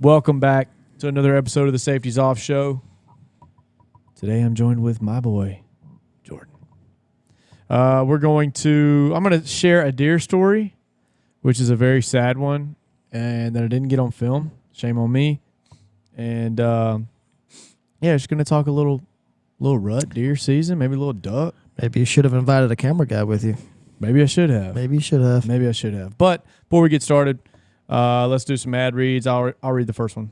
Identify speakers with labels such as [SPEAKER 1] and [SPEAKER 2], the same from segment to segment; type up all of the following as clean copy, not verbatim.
[SPEAKER 1] Welcome back to another episode of the Safeties Off Show. Today I'm joined with my boy, Jordan. I'm going to share a deer story, which is a very sad one, and that I didn't get on film. Shame on me. And just going to talk a little rut, deer season, maybe a little duck.
[SPEAKER 2] Maybe you should have invited a camera guy with you.
[SPEAKER 1] Maybe I should have.
[SPEAKER 2] Maybe you should have.
[SPEAKER 1] Maybe I should have. But before we get started, let's do some ad reads. I'll read the first one.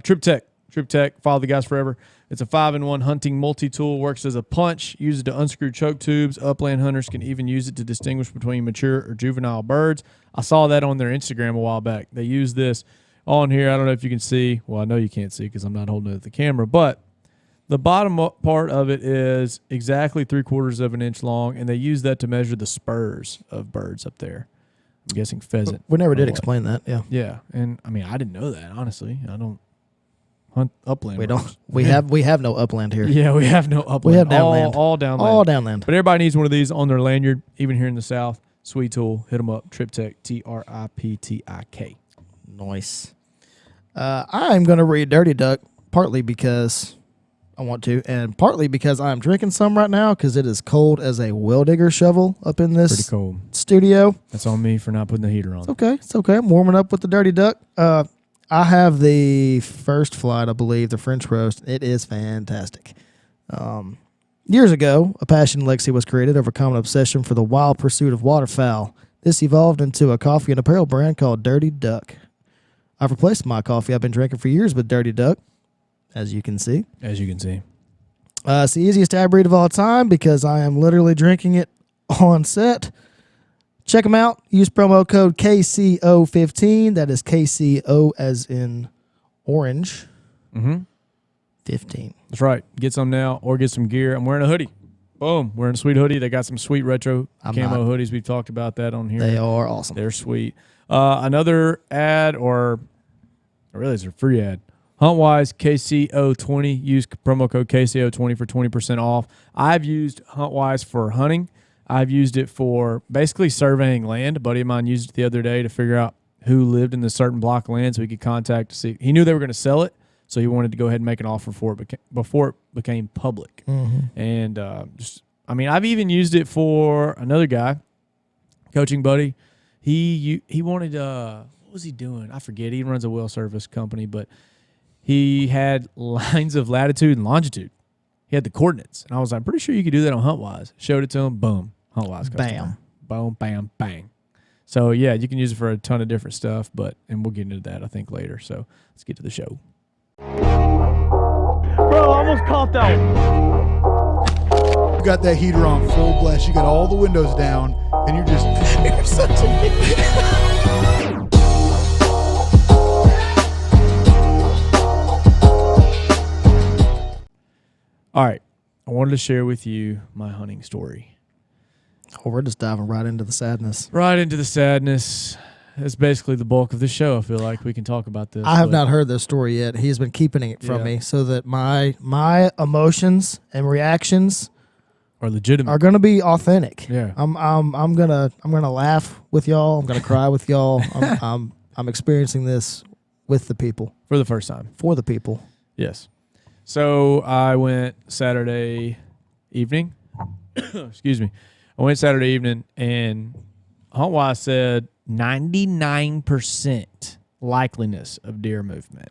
[SPEAKER 1] Trip Tech, follow the guys forever. It's a 5-in-1 hunting multi-tool, works as a punch, uses to unscrew choke tubes. Upland hunters can even use it to distinguish between mature or juvenile birds. I saw that on their Instagram a while back. They use this on here. I don't know if you can see. Well, I know you can't see because I'm not holding it at the camera, but the bottom part of it is exactly 3/4 of an inch long, and they use that to measure the spurs of birds up there. I'm guessing pheasant.
[SPEAKER 2] We never did explain that, yeah.
[SPEAKER 1] Yeah, and I mean, I didn't know that, honestly. I don't hunt upland.
[SPEAKER 2] We don't. We have no upland here.
[SPEAKER 1] Yeah, we have no upland.
[SPEAKER 2] We have downland.
[SPEAKER 1] All downland.
[SPEAKER 2] All downland.
[SPEAKER 1] But everybody needs one of these on their lanyard, even here in the South. Sweet tool. Hit them up. TripTech, TRIPTIK.
[SPEAKER 2] Nice. I'm going to read Dirty Duck, partly because I want to, and partly because I'm drinking some right now because it is cold as a well digger shovel up in this
[SPEAKER 1] Pretty cold.
[SPEAKER 2] studio.
[SPEAKER 1] That's on me for not putting the heater on.
[SPEAKER 2] It's okay. I'm warming up with the Dirty Duck. I have the first flight, I believe, the French roast. It is fantastic. Years ago, a passion in Lexi was created over common obsession for the wild pursuit of waterfowl. This evolved into a coffee and apparel brand called Dirty Duck. I've replaced my coffee I've been drinking for years with Dirty Duck, as you can see.
[SPEAKER 1] As you can see.
[SPEAKER 2] It's the easiest tab read of all time because I am literally drinking it on set. Check them out. Use promo code KCO15. That is KCO as in orange. 15.
[SPEAKER 1] That's right. Get some now or get some gear. I'm wearing a hoodie. Boom. Wearing a sweet hoodie. They got some sweet retro camo hoodies. We've talked about that on here.
[SPEAKER 2] They are awesome.
[SPEAKER 1] They're sweet. Another ad, or really it's a free ad. HuntWise KCO20. Use promo code KCO20 for 20% off. I've used HuntWise for hunting. I've used it for basically surveying land. A buddy of mine used it the other day to figure out who lived in the certain block of land so he could contact to see. He knew they were going to sell it, so he wanted to go ahead and make an offer for it before it became public. And I've even used it for another guy, coaching buddy. He wanted, what was he doing? I forget. He runs a well service company, but he had lines of latitude and longitude. He had the coordinates. And I was like, I'm pretty sure you could do that on HuntWise. Showed it to him. Boom. HuntWise customer.
[SPEAKER 2] Bam.
[SPEAKER 1] Boom, bam, bang. So, yeah, you can use it for a ton of different stuff, and we'll get into that, I think, later. So, let's get to the show.
[SPEAKER 3] Bro, I almost caught that one.
[SPEAKER 4] You got that heater on full blast. You got all the windows down, and you're just you're such a
[SPEAKER 1] All right. I wanted to share with you my hunting story.
[SPEAKER 2] Oh, we're just diving right into the sadness.
[SPEAKER 1] Right into the sadness. That's basically the bulk of the show. I feel like we can talk about this.
[SPEAKER 2] I have not heard this story yet. He's been keeping it from me so that my emotions and reactions
[SPEAKER 1] are legitimate.
[SPEAKER 2] Are going to be authentic.
[SPEAKER 1] Yeah.
[SPEAKER 2] I'm gonna laugh with y'all. I'm gonna cry with y'all. I'm experiencing this with the people
[SPEAKER 1] for the first time.
[SPEAKER 2] For the people.
[SPEAKER 1] Yes. So I went Saturday evening. Excuse me. I went Saturday evening, and HuntWise said 99% likeliness of deer movement.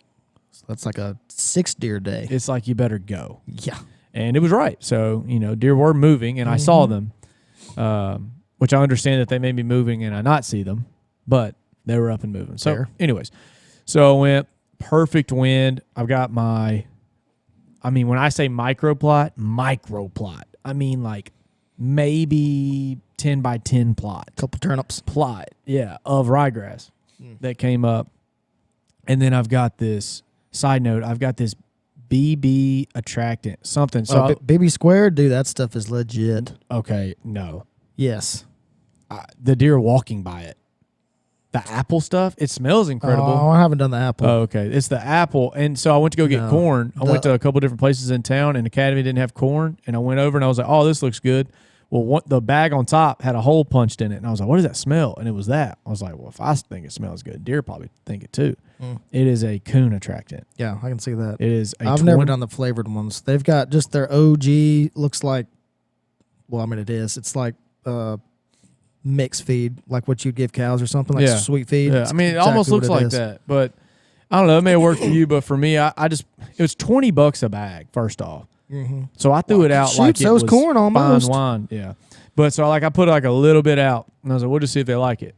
[SPEAKER 2] So that's like a 6 deer day.
[SPEAKER 1] It's like you better go.
[SPEAKER 2] Yeah.
[SPEAKER 1] And it was right. So, deer were moving, and I saw them, which I understand that they may be moving and I not see them, but they were up and moving. So, anyways, so I went perfect wind. I've got when I say microplot, I mean like maybe 10 by 10 plot.
[SPEAKER 2] Couple turnips.
[SPEAKER 1] Plot, yeah, of ryegrass that came up. And then I've got this, side note, I've got this BB attractant, something. So
[SPEAKER 2] BB squared, dude, that stuff is legit.
[SPEAKER 1] Okay, no.
[SPEAKER 2] Yes.
[SPEAKER 1] The deer walking by it. The apple stuff, it smells incredible.
[SPEAKER 2] Oh, I haven't done the apple.
[SPEAKER 1] Oh, okay. It's the apple. And so I went to go get corn. I went to a couple different places in town, and Academy didn't have corn. And I went over, and I was like, oh, this looks good. Well, the bag on top had a hole punched in it, and I was like, "What does that smell?" And it was that. I was like, "Well, if I think it smells good, deer probably think it too." It is a coon attractant.
[SPEAKER 2] Yeah, I can see that.
[SPEAKER 1] It is.
[SPEAKER 2] I've never done the flavored ones. They've got just their OG. Looks like, well, I mean, it is. It's like mixed feed, like what you'd give cows or something, like sweet feed.
[SPEAKER 1] Yeah,
[SPEAKER 2] It's
[SPEAKER 1] I mean, it
[SPEAKER 2] exactly
[SPEAKER 1] almost
[SPEAKER 2] what
[SPEAKER 1] looks
[SPEAKER 2] it
[SPEAKER 1] like
[SPEAKER 2] is.
[SPEAKER 1] that, but I don't know. It may work for you, but for me, I just it was $20 a bag. First off, so I threw it out
[SPEAKER 2] shoot,
[SPEAKER 1] like it
[SPEAKER 2] so
[SPEAKER 1] was
[SPEAKER 2] is corn almost.
[SPEAKER 1] fine wine. Yeah, but so I put like a little bit out, and I was like, we'll just see if they like it.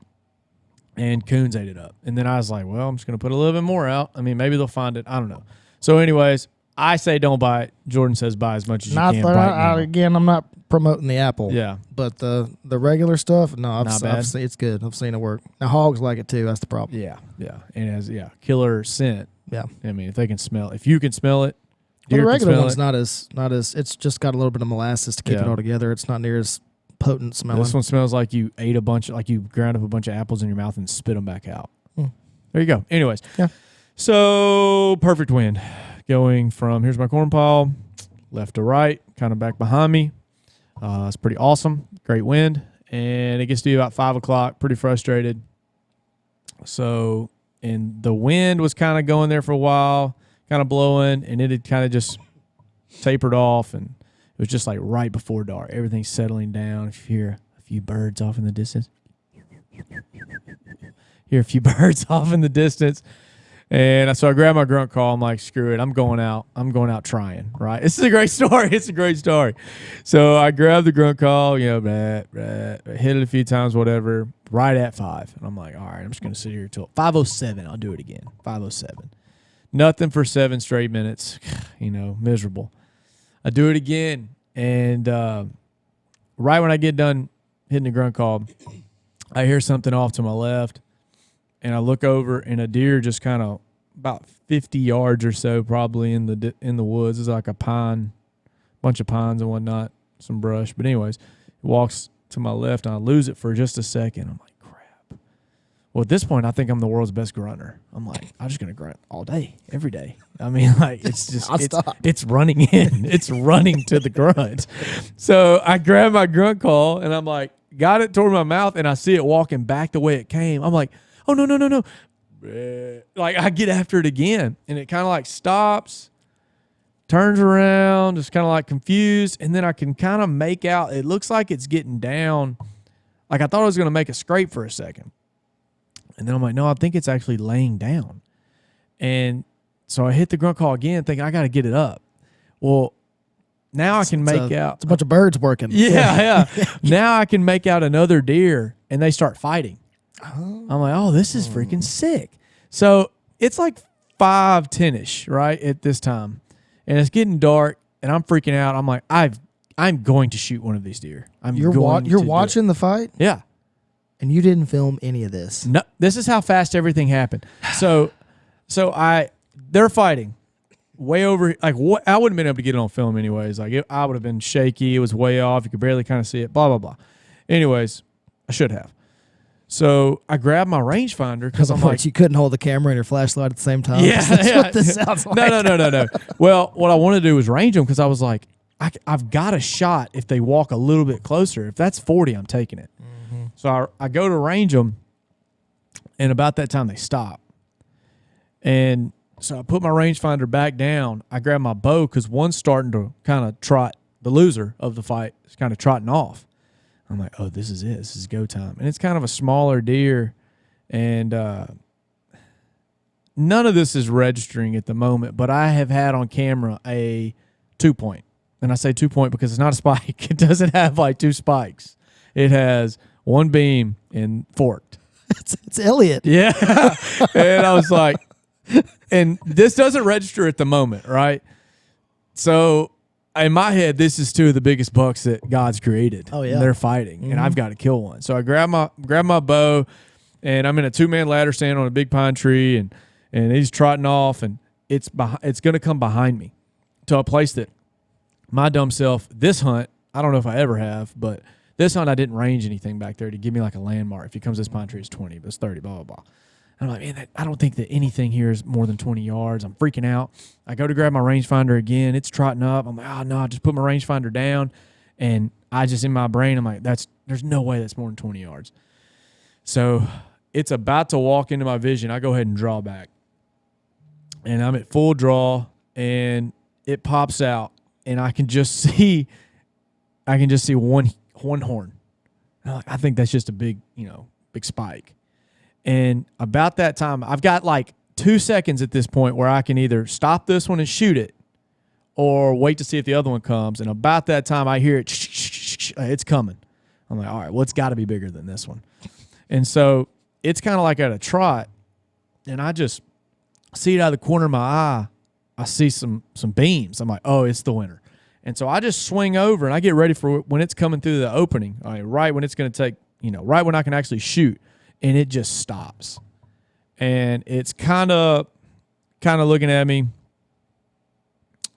[SPEAKER 1] And coons ate it up, and then I was like, well, I'm just gonna put a little bit more out. I mean, maybe they'll find it. I don't know. So, anyways, I say don't buy it. Jordan says buy as much as
[SPEAKER 2] Not
[SPEAKER 1] you can.
[SPEAKER 2] that
[SPEAKER 1] right now.
[SPEAKER 2] again, I'm not promoting the apple.
[SPEAKER 1] Yeah.
[SPEAKER 2] But the regular stuff, no,
[SPEAKER 1] Not
[SPEAKER 2] I've
[SPEAKER 1] bad.
[SPEAKER 2] seen it's good. I've seen it work. Now hogs like it too. That's the problem.
[SPEAKER 1] Yeah, and it has killer scent.
[SPEAKER 2] Yeah.
[SPEAKER 1] I mean, if they can smell, if you can smell it,
[SPEAKER 2] Well,
[SPEAKER 1] deer
[SPEAKER 2] the
[SPEAKER 1] can
[SPEAKER 2] regular
[SPEAKER 1] smell
[SPEAKER 2] one's
[SPEAKER 1] it.
[SPEAKER 2] not as. It's just got a little bit of molasses to keep it
[SPEAKER 1] Yeah.
[SPEAKER 2] all together. It's not near as potent smelling.
[SPEAKER 1] This one smells like you ate like you ground up a bunch of apples in your mouth and spit them back out. There you go. Anyways,
[SPEAKER 2] Yeah.
[SPEAKER 1] So perfect wind, going from here's my corn pile, left to right, kind of back behind me. It's pretty awesome. Great wind, and it gets to be about 5 o'clock. Pretty frustrated. So, and the wind was kind of going there for a while, kind of blowing, and it had kind of just tapered off, and it was just like right before dark. Everything's settling down. If you hear a few birds off in the distance, and so I grabbed my grunt call. I'm like, screw it. I'm going out trying, right? This is a great story. It's a great story. So I grabbed the grunt call, hit it a few times, whatever, right at 5. And I'm like, all right, I'm just going to sit here till 5:07. I'll do it again. 5:07. Nothing for 7 straight minutes. Miserable. I do it again. And right when I get done hitting the grunt call, I hear something off to my left. And I look over, and a deer just kind of about 50 yards or so, probably in the woods. It's like a bunch of pines and whatnot, some brush. But anyways, it walks to my left, and I lose it for just a second. I'm like, crap. Well, at this point, I think I'm the world's best grunter. I'm like, I'm just gonna grunt all day, every day. I mean, like it's just it's running in, it's running to the grunt. So I grab my grunt call, and I'm like, got it toward my mouth, and I see it walking back the way it came. I'm like, oh, no. Like, I get after it again, and it kind of like stops, turns around, just kind of like confused, and then I can kind of make out, it looks like it's getting down. Like, I thought I was going to make a scrape for a second. And then I'm like, no, I think it's actually laying down. And so I hit the grunt call again, thinking I got to get it up. Well, now I can make out.
[SPEAKER 2] It's a bunch of birds working.
[SPEAKER 1] Yeah. Now I can make out another deer, and they start fighting. I'm like, oh, this is freaking sick. So it's like 5:10ish, right, at this time, and it's getting dark, and I'm freaking out. I'm like, I'm going to shoot one of these deer.
[SPEAKER 2] You're watching the fight,
[SPEAKER 1] yeah,
[SPEAKER 2] and you didn't film any of this.
[SPEAKER 1] No, this is how fast everything happened. So they're fighting way over. Like, what? I wouldn't have been able to get it on film anyways. Like, I would have been shaky. It was way off. You could barely kind of see it. Blah blah blah. Anyways, I should have. So I grabbed my rangefinder because I'm like,
[SPEAKER 2] you couldn't hold the camera and your flashlight at the same time.
[SPEAKER 1] yeah,
[SPEAKER 2] That's
[SPEAKER 1] yeah.
[SPEAKER 2] what this sounds like.
[SPEAKER 1] No. Well, what I wanted to do was range them because I was like, I've got a shot if they walk a little bit closer. If that's 40, I'm taking it. Mm-hmm. So I go to range them, and about that time they stop. And so I put my rangefinder back down. I grab my bow because one's starting to kind of trot. The loser of the fight is kind of trotting off. I'm like, oh, this is it. This is go time. And it's kind of a smaller deer. And none of this is registering at the moment, but I have had on camera a 2-point. And I say 2-point because it's not a spike. It doesn't have like 2 spikes. It has 1 beam and forked.
[SPEAKER 2] It's Elliot.
[SPEAKER 1] Yeah. And I was like, and this doesn't register at the moment, right? So in my head, this is 2 of the biggest bucks that God's created.
[SPEAKER 2] Oh, yeah.
[SPEAKER 1] And they're fighting, and I've got to kill one. So I grab my bow, and I'm in a 2-man ladder stand on a big pine tree, and he's trotting off, and it's going to come behind me to a place that my dumb self, this hunt, I don't know if I ever have, but this hunt I didn't range anything back there to give me like a landmark. If he comes this pine tree, it's 20, but it's 30, blah, blah, blah. I'm like, man, I don't think that anything here is more than 20 yards. I'm freaking out. I go to grab my rangefinder again. It's trotting up. I'm like, oh, no, I just put my rangefinder down, and I just in my brain, I'm like, there's no way that's more than 20 yards. So it's about to walk into my vision. I go ahead and draw back. And I'm at full draw, and it pops out, and I can just see one horn. And I'm like, I think that's just a big spike. And about that time, I've got like 2 seconds at this point where I can either stop this one and shoot it or wait to see if the other one comes. And about that time, I hear it, it's coming. I'm like, all right, well, it's got to be bigger than this one. And so it's kind of like at a trot, and I just see it out of the corner of my eye. I see some beams. I'm like, oh, it's the winner. And so I just swing over, and I get ready for when it's coming through the opening, right when it's going to take, right when I can actually shoot, and it just stops. And it's kind of looking at me.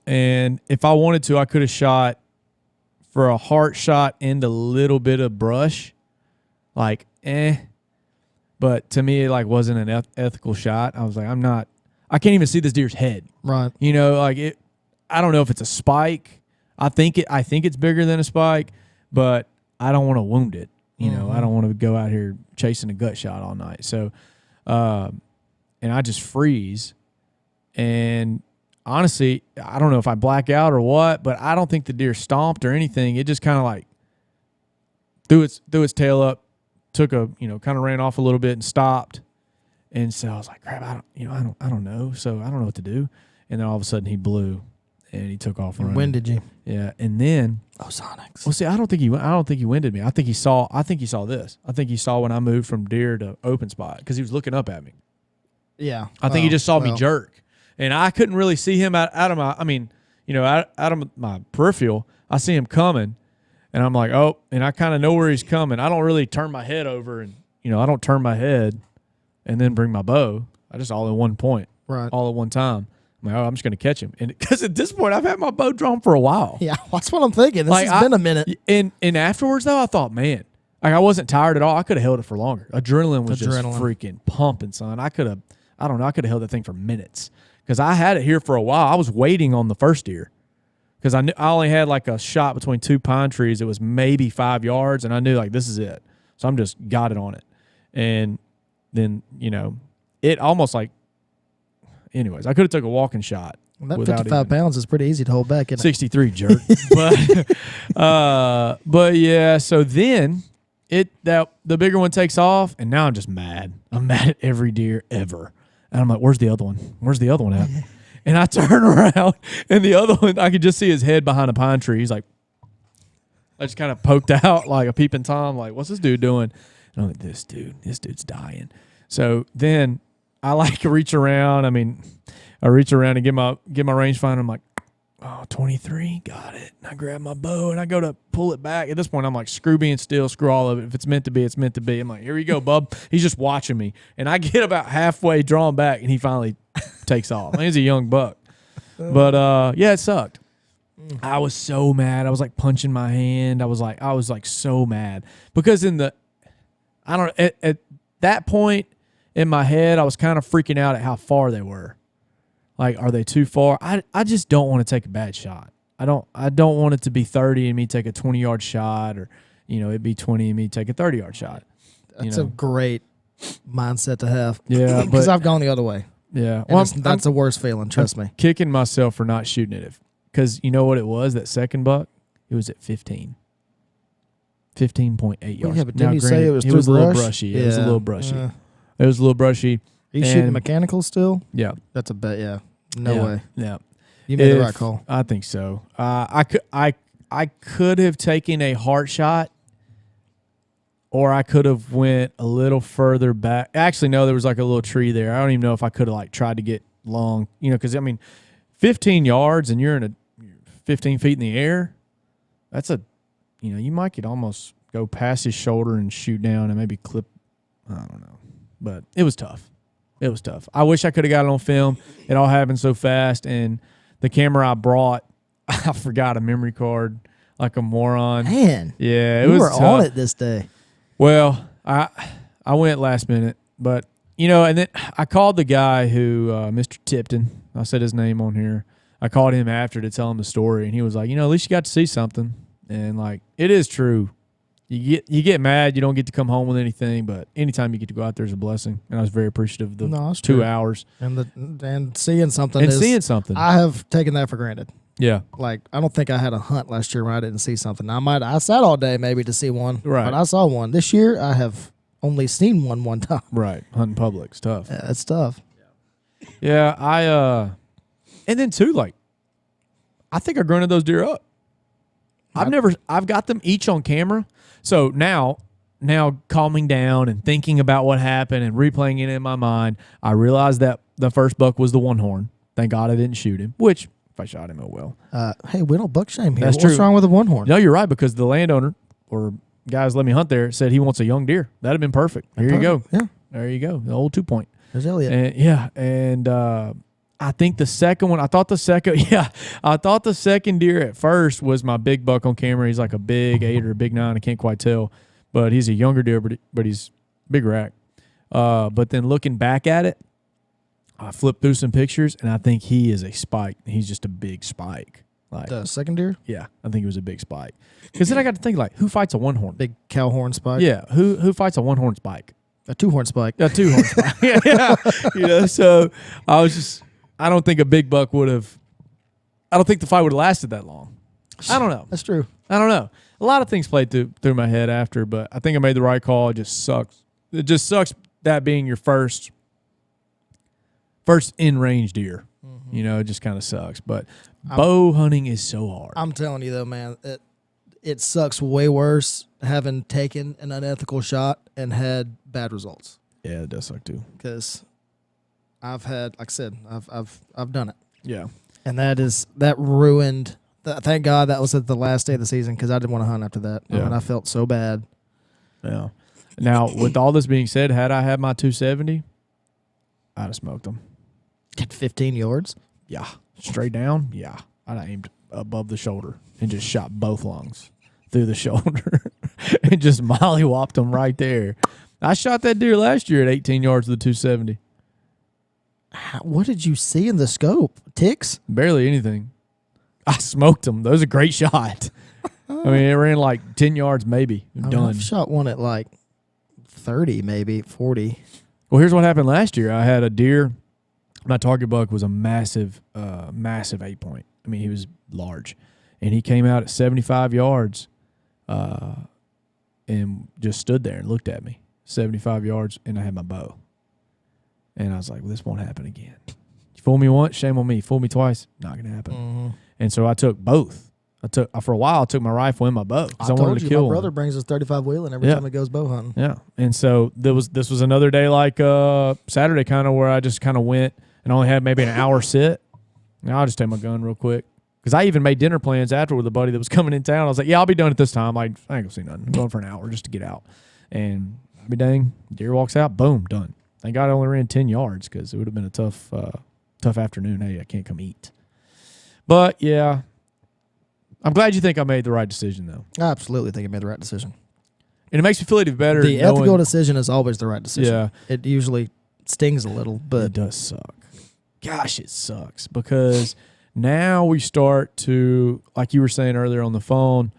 [SPEAKER 1] And if I wanted to, I could have shot for a heart shot and a little bit of brush, like But to me, it like wasn't an ethical shot. I was like, I can't even see this deer's head.
[SPEAKER 2] Right.
[SPEAKER 1] Like it. I don't know if it's a spike. I think it's bigger than a spike, but I don't want to wound it. I don't want to go out here chasing a gut shot all night. So, and I just freeze. And honestly, I don't know if I black out or what, but I don't think the deer stomped or anything. It just kind of like threw its tail up, took a, kind of ran off a little bit and stopped. And so I was like, crap, I don't know. So I don't know what to do. And then all of a sudden he blew and he took off running.
[SPEAKER 2] When did you?
[SPEAKER 1] Yeah. And then
[SPEAKER 2] Sonics.
[SPEAKER 1] Well, see, I don't think he winded me. I think he saw this. I think he saw when I moved from deer to open spot because he was looking up at me.
[SPEAKER 2] Yeah.
[SPEAKER 1] I think he just saw me jerk. And I couldn't really see him out of my out of my peripheral. I see him coming. And I'm like, oh, and I kind of know where he's coming. I don't really turn my head over and, I don't turn my head and then bring my bow. I just all in one point.
[SPEAKER 2] Right.
[SPEAKER 1] All at one time. I'm like, oh, I'm just going to catch him. And because at this point, I've had my bow drawn for a while.
[SPEAKER 2] Yeah, that's what I'm thinking. This has been a minute.
[SPEAKER 1] And afterwards, though, I thought, man, like I wasn't tired at all. I could have held it for longer. Adrenaline was just freaking pumping, son. I could have held that thing for minutes because I had it here for a while. I was waiting on the first deer. Because I only had like a shot between two pine trees. It was maybe 5 yards, and I knew like this is it. So I'm just got it on it, and then it almost like. Anyways, I could have took a walking shot.
[SPEAKER 2] Well, that 55 pounds is pretty easy to hold back.
[SPEAKER 1] 63 jerk, but yeah. So then the bigger one takes off, and now I'm just mad. I'm mad at every deer ever, and I'm like, where's the other one? Where's the other one at? And I turn around, and the other one, I could just see his head behind a pine tree. He's like, I just kind of poked out like a peeping Tom, like, what's this dude doing? And I'm like, this dude's dying. So then I like reach around. I reach around and get my rangefinder. I'm like, oh, 23, got it. And I grab my bow, and I go to pull it back. At this point, I'm like, screw being still, screw all of it. If it's meant to be, it's meant to be. I'm like, here you go, bub. He's just watching me. And I get about halfway drawn back, and he finally takes off. He's a young buck. But, yeah, it sucked. I was so mad. I was, like, punching my hand. I was like so mad. Because at that point in my head, I was kind of freaking out at how far they were. Like, are they too far? I just don't want to take a bad shot. I don't want it to be 30 and me take a 20-yard shot, or it be 20 and me take a 30-yard shot.
[SPEAKER 2] That's a great mindset to have.
[SPEAKER 1] Yeah,
[SPEAKER 2] because I've gone the other way.
[SPEAKER 1] Yeah,
[SPEAKER 2] well, that's the worst feeling. Trust me.
[SPEAKER 1] Kicking myself for not shooting it, because you know what it was. That second buck, it was at 15. 15.8 yards.
[SPEAKER 2] Yeah, but didn't you say it was too
[SPEAKER 1] a little brushy. Yeah. It was a little brushy. It was a little brushy.
[SPEAKER 2] Are you shooting mechanical still?
[SPEAKER 1] Yeah.
[SPEAKER 2] That's a bet. Yeah. No way.
[SPEAKER 1] Yeah.
[SPEAKER 2] You made the right call.
[SPEAKER 1] I think so. I could have taken a heart shot, or I could have went a little further back. Actually, no, there was like a little tree there. I don't even know if I could have like tried to get long, because 15 yards and you're in 15 feet in the air. That's you might could almost go past his shoulder and shoot down and maybe clip. I don't know, but it was tough. It was tough. I wish I could have got it on film. It all happened so fast, and the camera I brought, I forgot a memory card like a moron.
[SPEAKER 2] Man,
[SPEAKER 1] yeah,
[SPEAKER 2] you were on it this day.
[SPEAKER 1] Well, I went last minute, but and then I called the guy who Mr. Tipton. I said his name on here. I called him after to tell him the story, and he was like, at least you got to see something. And like it is true. You get mad, you don't get to come home with anything, but anytime you get to go out there is a blessing. And I was very appreciative of the
[SPEAKER 2] No, it's
[SPEAKER 1] 2
[SPEAKER 2] true.
[SPEAKER 1] hours
[SPEAKER 2] And seeing something
[SPEAKER 1] and
[SPEAKER 2] is,
[SPEAKER 1] seeing something.
[SPEAKER 2] I have taken that for granted.
[SPEAKER 1] Yeah.
[SPEAKER 2] Like I don't think I had a hunt last year when I didn't see something. I sat all day maybe to see one,
[SPEAKER 1] Right.
[SPEAKER 2] but I saw one. This year I have only seen one time.
[SPEAKER 1] Right. Hunting public's tough.
[SPEAKER 2] Yeah, that's tough.
[SPEAKER 1] Yeah, and then too, like, I think I grunted those deer up. I've got them each on camera. So now calming down and thinking about what happened and replaying it in my mind, I realized that the first buck was the one horn. Thank God I didn't shoot him, which if I shot him, oh well.
[SPEAKER 2] Hey, we don't buck shame here.
[SPEAKER 1] That's
[SPEAKER 2] What's
[SPEAKER 1] true.
[SPEAKER 2] wrong with a one horn?
[SPEAKER 1] No, you're right, because the landowner or guys let me hunt there said he wants a young deer. That'd have been perfect. Here you go.
[SPEAKER 2] Yeah,
[SPEAKER 1] There you go. The old 2-point.
[SPEAKER 2] there's Elliot.
[SPEAKER 1] And I think the second one, I thought the second deer at first was my big buck on camera. He's like a big 8 or a big 9. I can't quite tell, but he's a younger deer, but he's big rack. But then looking back at it, I flipped through some pictures, and I think he is a spike. He's just a big spike. Like,
[SPEAKER 2] The second deer,
[SPEAKER 1] yeah, I think it was a big spike. Because then I got to think, like, who fights a one horn?
[SPEAKER 2] big cow horn spike.
[SPEAKER 1] Yeah, who fights a one horn spike?
[SPEAKER 2] A 2-horn spike.
[SPEAKER 1] A 2-horn spike. Yeah. So I don't think a big buck would have. I don't think the fight would have lasted that long. I don't know.
[SPEAKER 2] That's true.
[SPEAKER 1] I don't know. A lot of things played through my head after, but I think I made the right call. It just sucks. It just sucks that being your first in range deer.
[SPEAKER 2] Mm-hmm.
[SPEAKER 1] You know, it just kind of sucks. But bow hunting is so hard.
[SPEAKER 2] I'm telling you though, man, it sucks way worse having taken an unethical shot and had bad results.
[SPEAKER 1] Yeah, it does suck too.
[SPEAKER 2] Because I've had, like I said, I've done it,
[SPEAKER 1] Yeah.
[SPEAKER 2] and that ruined. Thank God that was at the last day of the season because I didn't want to hunt after that.
[SPEAKER 1] Yeah.
[SPEAKER 2] I mean, I felt so bad.
[SPEAKER 1] Yeah. Now, with all this being said, had I had my 270, I'd have smoked them.
[SPEAKER 2] At 15 yards.
[SPEAKER 1] Yeah. Straight down? Yeah. I'd have aimed above the shoulder and just shot both lungs through the shoulder and just mollywopped them right there. I shot that deer last year at 18 yards with the 270.
[SPEAKER 2] What did you see in the scope? Ticks?
[SPEAKER 1] Barely anything. I smoked them. That was a great shot. I mean, it ran like 10 yards maybe. Done.
[SPEAKER 2] I've shot one at like 30, maybe 40.
[SPEAKER 1] Well, here's what happened last year. I had a deer. My target buck was a massive 8-point. I mean, he was large. And he came out at 75 yards and just stood there and looked at me. 75 yards, and I had my bow. And I was like, well, this won't happen again. You fool me once, shame on me. Fool me twice, not going to happen.
[SPEAKER 2] Mm-hmm.
[SPEAKER 1] And so I took both. For a while, I took my rifle and my bow because I wanted to kill
[SPEAKER 2] my
[SPEAKER 1] one.
[SPEAKER 2] brother brings his 35 wheeling every
[SPEAKER 1] Yeah.
[SPEAKER 2] time he goes bow hunting.
[SPEAKER 1] Yeah. And so this was another day like Saturday kind of where I just kind of went and only had maybe an hour sit. Now I'll just take my gun real quick. Because I even made dinner plans after with a buddy that was coming in town. I was like, yeah, I'll be done at this time. Like, I ain't going to see nothing. I'm going for an hour just to get out. And I'll be dang, deer walks out, boom, done. Thank God I only ran 10 yards because it would have been a tough afternoon. Hey, I can't come eat. But, yeah, I'm glad you think I made the right decision, though.
[SPEAKER 2] I absolutely think he made the right decision.
[SPEAKER 1] And it makes me feel even better.
[SPEAKER 2] The
[SPEAKER 1] knowing,
[SPEAKER 2] ethical decision is always the right decision.
[SPEAKER 1] Yeah.
[SPEAKER 2] It usually stings a little,
[SPEAKER 1] It
[SPEAKER 2] but
[SPEAKER 1] does suck. Gosh, it sucks because now we start to, like you were saying earlier on the phone,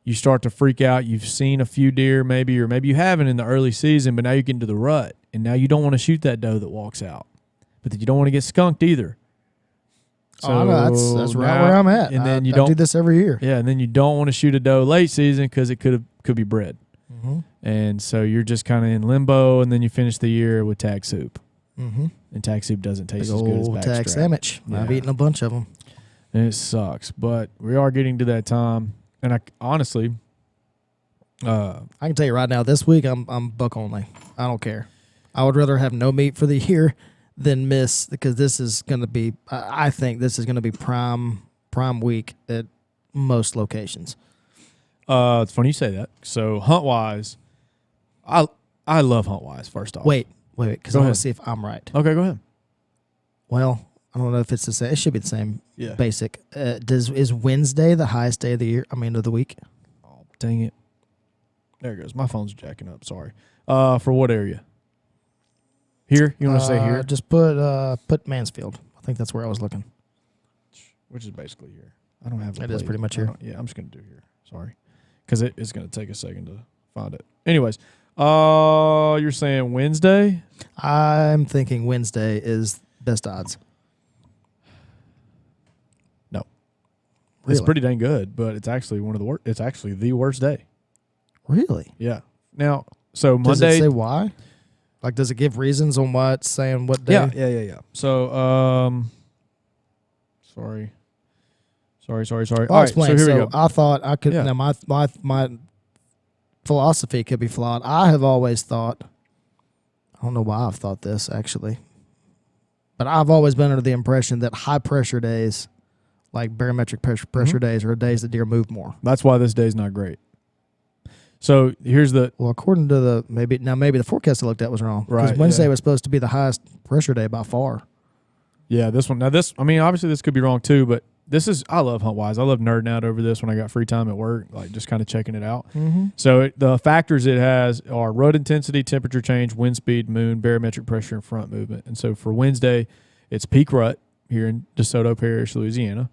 [SPEAKER 1] you start to freak out. You've seen a few deer maybe, or maybe you haven't in the early season, but now you get into the rut, and now you don't want to shoot that doe that walks out. But then you don't want to get skunked either. So
[SPEAKER 2] I know, that's right
[SPEAKER 1] now-
[SPEAKER 2] where I'm at.
[SPEAKER 1] And then
[SPEAKER 2] I do this every year.
[SPEAKER 1] Yeah, and then you don't want to shoot a doe late season because it could be bred.
[SPEAKER 2] Mm-hmm.
[SPEAKER 1] And so you're just kind of in limbo, and then you finish the year with tag soup.
[SPEAKER 2] Mm-hmm.
[SPEAKER 1] And tag soup doesn't taste
[SPEAKER 2] Big
[SPEAKER 1] as good as
[SPEAKER 2] old
[SPEAKER 1] backstrap.
[SPEAKER 2] tag sandwich. I've
[SPEAKER 1] Yeah.
[SPEAKER 2] eaten a bunch of them.
[SPEAKER 1] And it sucks, but we are getting to that time. And I honestly,
[SPEAKER 2] I can tell you right now, this week I'm buck only. I don't care. I would rather have no meat for the year than miss, because this is going to be. I think this is going to be prime week at most locations.
[SPEAKER 1] it's funny you say that. So hunt wise, I love hunt wise. First off,
[SPEAKER 2] Wait, because
[SPEAKER 1] Go
[SPEAKER 2] I want
[SPEAKER 1] ahead.
[SPEAKER 2] to see if I'm right.
[SPEAKER 1] Okay, go ahead.
[SPEAKER 2] Well, I don't know if it's the same. It should be the same.
[SPEAKER 1] Yeah.
[SPEAKER 2] Basic. Is Wednesday the highest day of the year? I mean, of the week.
[SPEAKER 1] Oh, dang it. There it goes. My phone's jacking up. Sorry. For what area? Here? You want to say here?
[SPEAKER 2] Just put Mansfield. I think that's where I was looking.
[SPEAKER 1] Which is basically here. I don't have.
[SPEAKER 2] It is pretty much here.
[SPEAKER 1] Yeah, I'm just gonna do here. Sorry, because it's gonna take a second to find it. Anyways, you're saying Wednesday?
[SPEAKER 2] I'm thinking Wednesday is best odds.
[SPEAKER 1] No,
[SPEAKER 2] Really?
[SPEAKER 1] it's pretty dang good, but it's actually one of the worst. It's actually the worst day.
[SPEAKER 2] Really?
[SPEAKER 1] Yeah. Now, so
[SPEAKER 2] Does
[SPEAKER 1] Monday.
[SPEAKER 2] it say why? Like, does it give reasons on why it's saying what day?
[SPEAKER 1] Yeah. So, sorry.
[SPEAKER 2] I'll
[SPEAKER 1] All right,
[SPEAKER 2] explain.
[SPEAKER 1] so here we go.
[SPEAKER 2] I thought I could.
[SPEAKER 1] Yeah.
[SPEAKER 2] Now, my philosophy could be flawed. I have always thought. I don't know why I've thought this actually, but I've always been under the impression that high pressure days, like barometric pressure days, are days that deer move more.
[SPEAKER 1] That's why this day's not great. So here's the
[SPEAKER 2] Well, according to the maybe the forecast I looked at was wrong. Because
[SPEAKER 1] Right,
[SPEAKER 2] Wednesday
[SPEAKER 1] yeah.
[SPEAKER 2] was supposed to be the highest pressure day by far.
[SPEAKER 1] this one. Now this, I mean, obviously this could be wrong too, but this is, I love HuntWise. I love nerding out over this when I got free time at work, like just kind of checking it out.
[SPEAKER 2] Mm-hmm.
[SPEAKER 1] So the factors it has are rut intensity, temperature change, wind speed, moon, barometric pressure, and front movement. And so for Wednesday, it's peak rut here in DeSoto Parish, Louisiana.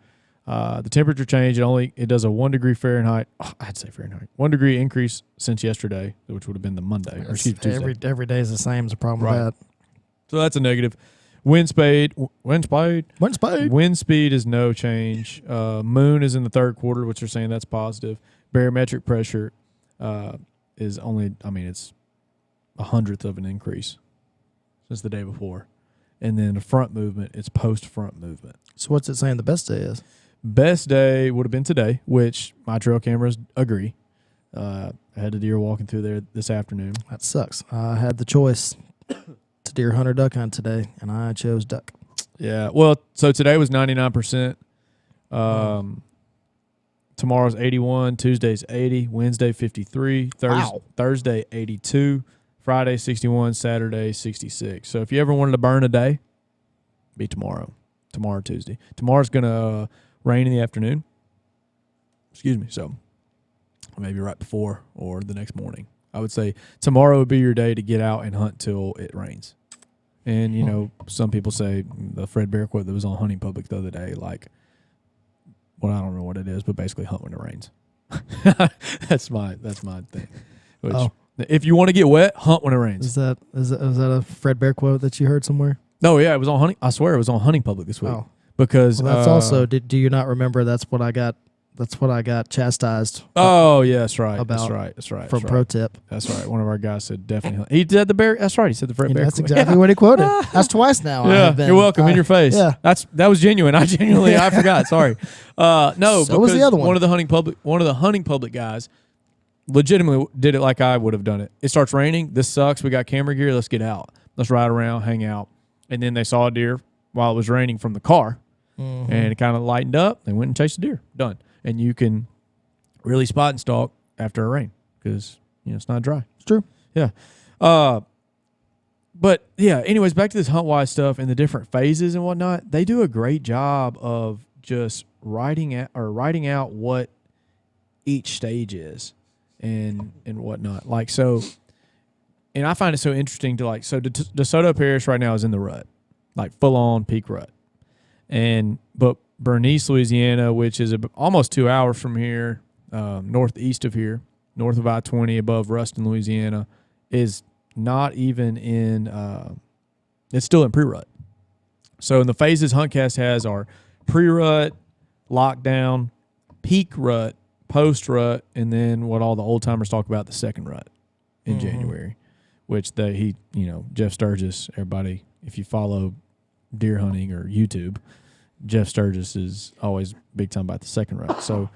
[SPEAKER 1] The temperature change, it does a 1 degree Fahrenheit. I'd say Fahrenheit. 1 degree increase since yesterday, which would have been the Monday. Or excuse me, Tuesday.
[SPEAKER 2] Every day is the same. Is a problem
[SPEAKER 1] Right.
[SPEAKER 2] with that.
[SPEAKER 1] So that's a negative. Wind speed. Wind speed is no change. Moon is in the third quarter, which they're saying that's positive. Barometric pressure is only, it's 1/100th of an increase since the day before. And then the front movement, it's post-front movement.
[SPEAKER 2] So what's it saying the best day is?
[SPEAKER 1] Best day would have been today, which my trail cameras agree. I had a deer walking through there this afternoon.
[SPEAKER 2] That sucks. I had the choice to deer hunt or duck hunt today, and I chose duck.
[SPEAKER 1] Yeah. Well, so today was 99%. Tomorrow's 81. Tuesday's 80. Wednesday 53.
[SPEAKER 2] Wow.
[SPEAKER 1] Thursday 82. Friday 61. Saturday 66. So if you ever wanted to burn a day, be tomorrow. Tomorrow, Tuesday. Tomorrow's gonna rain in the afternoon. Excuse me. So maybe right before or the next morning. I would say tomorrow would be your day to get out and hunt till it rains. And, you know, some people say the Fred Bear quote that was on Hunting Public the other day, like, well, I don't know what it is, but basically hunt when it rains. That's my thing. Which, if you want to get wet, hunt when it rains.
[SPEAKER 2] Is that a Fred Bear quote that you heard somewhere?
[SPEAKER 1] No, yeah, it was on Hunting. I swear it was on Hunting Public this week.
[SPEAKER 2] Oh.
[SPEAKER 1] Because
[SPEAKER 2] Well, that's also. Do you not remember? That's what I got chastised.
[SPEAKER 1] Oh, yeah, that's right.
[SPEAKER 2] About-
[SPEAKER 1] That's right.
[SPEAKER 2] From Pro Tip.
[SPEAKER 1] That's right. One of our guys said definitely hunt. He did the bear. That's right. He said the Fred Bear.
[SPEAKER 2] That's
[SPEAKER 1] quote.
[SPEAKER 2] exactly what he quoted. That's twice now. I
[SPEAKER 1] Yeah,
[SPEAKER 2] have been.
[SPEAKER 1] you're welcome. In your face.
[SPEAKER 2] Yeah.
[SPEAKER 1] That was genuine. I forgot. Sorry. No,
[SPEAKER 2] So was the
[SPEAKER 1] because
[SPEAKER 2] other one.
[SPEAKER 1] One of the hunting public guys legitimately did it like I would have done it. It starts raining. This sucks. We got camera gear. Let's get out. Let's ride around, hang out. And then they saw a deer while it was raining from the car,
[SPEAKER 2] Mm-hmm.
[SPEAKER 1] and it kind of lightened up. They went and chased a deer. Done. And you can really spot and stalk after a rain because it's not dry.
[SPEAKER 2] It's true.
[SPEAKER 1] Yeah. But yeah, anyways, back to this HuntWise stuff and the different phases and whatnot. They do a great job of just writing out what each stage is and whatnot. Like, so, and I find it so interesting to DeSoto Parish right now is in the rut, like full on peak rut. But Bernice, Louisiana, which is almost 2 hours from here, northeast of here, north of I-20 above Ruston, Louisiana, is not even in it's still in pre-rut. So in the phases HuntCast has are pre-rut, lockdown, peak rut, post-rut, and then what all the old timers talk about, the second rut in January, which Jeff Sturgis, everybody, if you follow deer hunting or YouTube, Jeff Sturgis is always big time about the second rut. So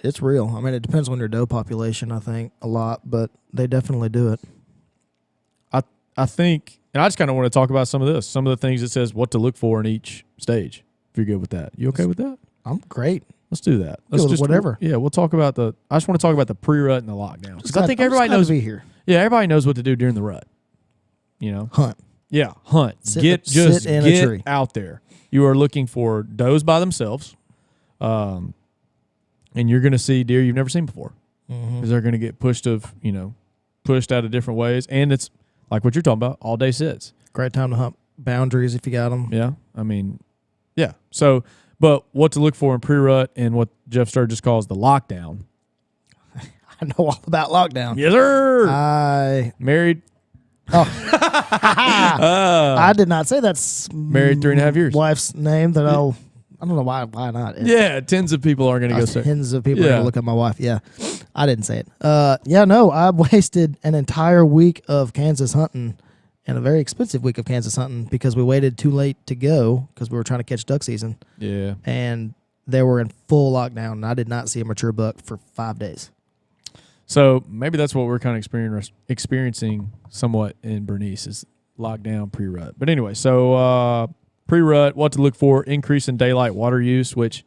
[SPEAKER 2] It's real. I mean, it depends on your doe population, I think, a lot, but they definitely do it.
[SPEAKER 1] I think, and I just kind of want to talk about some of the things it says what to look for in each stage. If you're good with that, you okay with that?
[SPEAKER 2] I'm great.
[SPEAKER 1] Let's do that.
[SPEAKER 2] Good with whatever.
[SPEAKER 1] Yeah, we'll talk about I just want to talk about the pre-rut and the lockdown because I think everybody knows.
[SPEAKER 2] To be here.
[SPEAKER 1] Yeah, everybody knows what to do during the rut.
[SPEAKER 2] Hunt.
[SPEAKER 1] Yeah, hunt.
[SPEAKER 2] Sit
[SPEAKER 1] Get
[SPEAKER 2] in a tree.
[SPEAKER 1] out there. You are looking for does by themselves, and you're going to see deer you've never seen before because they're going to get pushed out of different ways, and it's like what you're talking about, all day sits.
[SPEAKER 2] Great time to hunt boundaries if you got them.
[SPEAKER 1] Yeah, I mean, yeah. So, But what to look for in pre-rut and what Jeff Sturgis calls the lockdown.
[SPEAKER 2] I know all about lockdown.
[SPEAKER 1] Yes, sir.
[SPEAKER 2] I
[SPEAKER 1] Married.
[SPEAKER 2] I did not say that's
[SPEAKER 1] Married 3.5 years.
[SPEAKER 2] wife's name that I don't know why not.
[SPEAKER 1] Yeah, tens of people are going to go say.
[SPEAKER 2] Tens of people are
[SPEAKER 1] Yeah.
[SPEAKER 2] gonna look at my wife. Yeah, I didn't say it. I wasted an entire week of Kansas hunting and a very expensive week of Kansas hunting because we waited too late to go because we were trying to catch duck season,
[SPEAKER 1] Yeah.
[SPEAKER 2] and they were in full lockdown. And I did not see a mature buck for 5 days.
[SPEAKER 1] So maybe that's what we're kind of experiencing somewhat in Bernice is lockdown pre-rut. But anyway, so pre-rut, what to look for, increase in daylight water use, which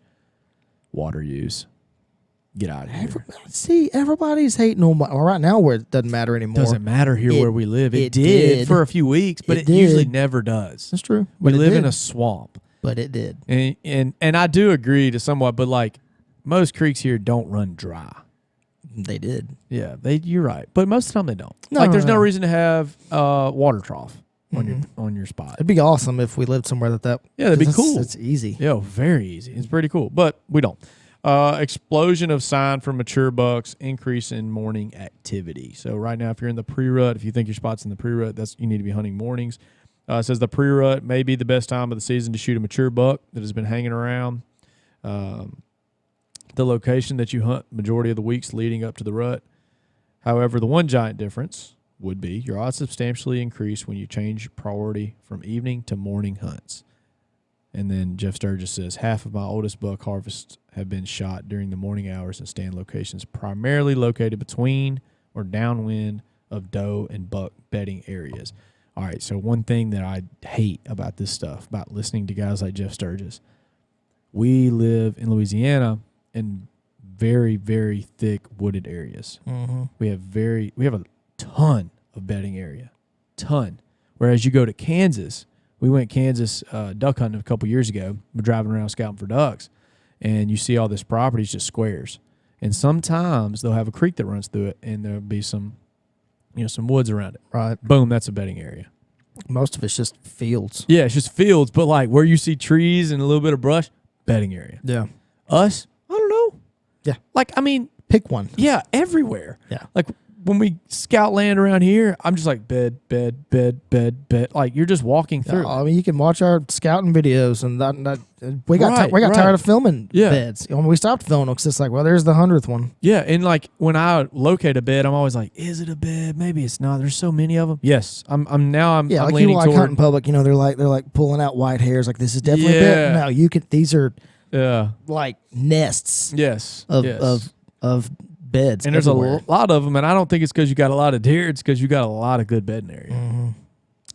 [SPEAKER 1] water use. Get out of here.
[SPEAKER 2] See, everybody's hating on right now where it doesn't matter anymore.
[SPEAKER 1] Doesn't matter here
[SPEAKER 2] It-
[SPEAKER 1] where we live. It
[SPEAKER 2] it
[SPEAKER 1] did
[SPEAKER 2] did.
[SPEAKER 1] for a few weeks, but
[SPEAKER 2] It
[SPEAKER 1] it
[SPEAKER 2] did.
[SPEAKER 1] usually never does.
[SPEAKER 2] That's true.
[SPEAKER 1] We
[SPEAKER 2] but it
[SPEAKER 1] live in
[SPEAKER 2] did.
[SPEAKER 1] a swamp.
[SPEAKER 2] But it did.
[SPEAKER 1] And I do agree to somewhat, but like most creeks here don't run dry.
[SPEAKER 2] They did.
[SPEAKER 1] Yeah, you're right. But most of the time they don't.
[SPEAKER 2] No,
[SPEAKER 1] like there's
[SPEAKER 2] no,
[SPEAKER 1] no
[SPEAKER 2] no.
[SPEAKER 1] reason to have water trough on your spot.
[SPEAKER 2] It'd be awesome if we lived somewhere that.
[SPEAKER 1] Yeah, that'd be
[SPEAKER 2] 'cause
[SPEAKER 1] cool.
[SPEAKER 2] It's easy.
[SPEAKER 1] Yeah, very easy. It's pretty cool, but we don't. Explosion of sign for mature bucks, increase in morning activity. So right now, if you're in the pre-rut, if you think your spot's in the pre-rut, you need to be hunting mornings. It says the pre-rut may be the best time of the season to shoot a mature buck that has been hanging around the location that you hunt majority of the weeks leading up to the rut. However, the one giant difference would be your odds substantially increase when you change priority from evening to morning hunts. And then Jeff Sturgis says, half of my oldest buck harvests have been shot during the morning hours in stand locations primarily located between or downwind of doe and buck bedding areas. All right, so one thing that I hate about this stuff, about listening to guys like Jeff Sturgis, we live in Louisiana in very, very thick wooded areas.
[SPEAKER 2] Mm-hmm.
[SPEAKER 1] We have a ton of bedding area, ton. Whereas you go to Kansas, we went Kansas duck hunting a couple years ago. We're driving around scouting for ducks, and you see all this property is just squares. And sometimes they'll have a creek that runs through it, and there'll be some woods around it.
[SPEAKER 2] Right.
[SPEAKER 1] Boom, that's a bedding area.
[SPEAKER 2] Most of it's just fields.
[SPEAKER 1] Yeah, it's just fields, but like where you see trees and a little bit of brush, bedding area.
[SPEAKER 2] Yeah.
[SPEAKER 1] Us, I don't know.
[SPEAKER 2] Yeah.
[SPEAKER 1] Like, I mean,
[SPEAKER 2] Pick one.
[SPEAKER 1] yeah, everywhere.
[SPEAKER 2] Yeah.
[SPEAKER 1] Like when we scout land around here, I'm just like bed. Like you're just walking through.
[SPEAKER 2] I mean, you can watch our scouting videos, and we got
[SPEAKER 1] Right.
[SPEAKER 2] tired of filming
[SPEAKER 1] Yeah.
[SPEAKER 2] beds. When we stopped filming, because it's like, well, there's the 100th one.
[SPEAKER 1] Yeah, and like when I locate a bed, I'm always like, is it a bed? Maybe it's not. There's so many of them. Yes, I'm
[SPEAKER 2] Yeah,
[SPEAKER 1] I'm
[SPEAKER 2] like
[SPEAKER 1] leaning
[SPEAKER 2] you like
[SPEAKER 1] toward.
[SPEAKER 2] hunting public. They're like pulling out white hairs. Like this is definitely a
[SPEAKER 1] Yeah.
[SPEAKER 2] bed. No, you can. These are
[SPEAKER 1] Yeah.
[SPEAKER 2] like nests
[SPEAKER 1] Yes.
[SPEAKER 2] of
[SPEAKER 1] yes.
[SPEAKER 2] of beds.
[SPEAKER 1] And there's
[SPEAKER 2] everywhere.
[SPEAKER 1] a lot of them, and I don't think it's because you got a lot of deer. It's because you got a lot of good bedding area.
[SPEAKER 2] Mm-hmm.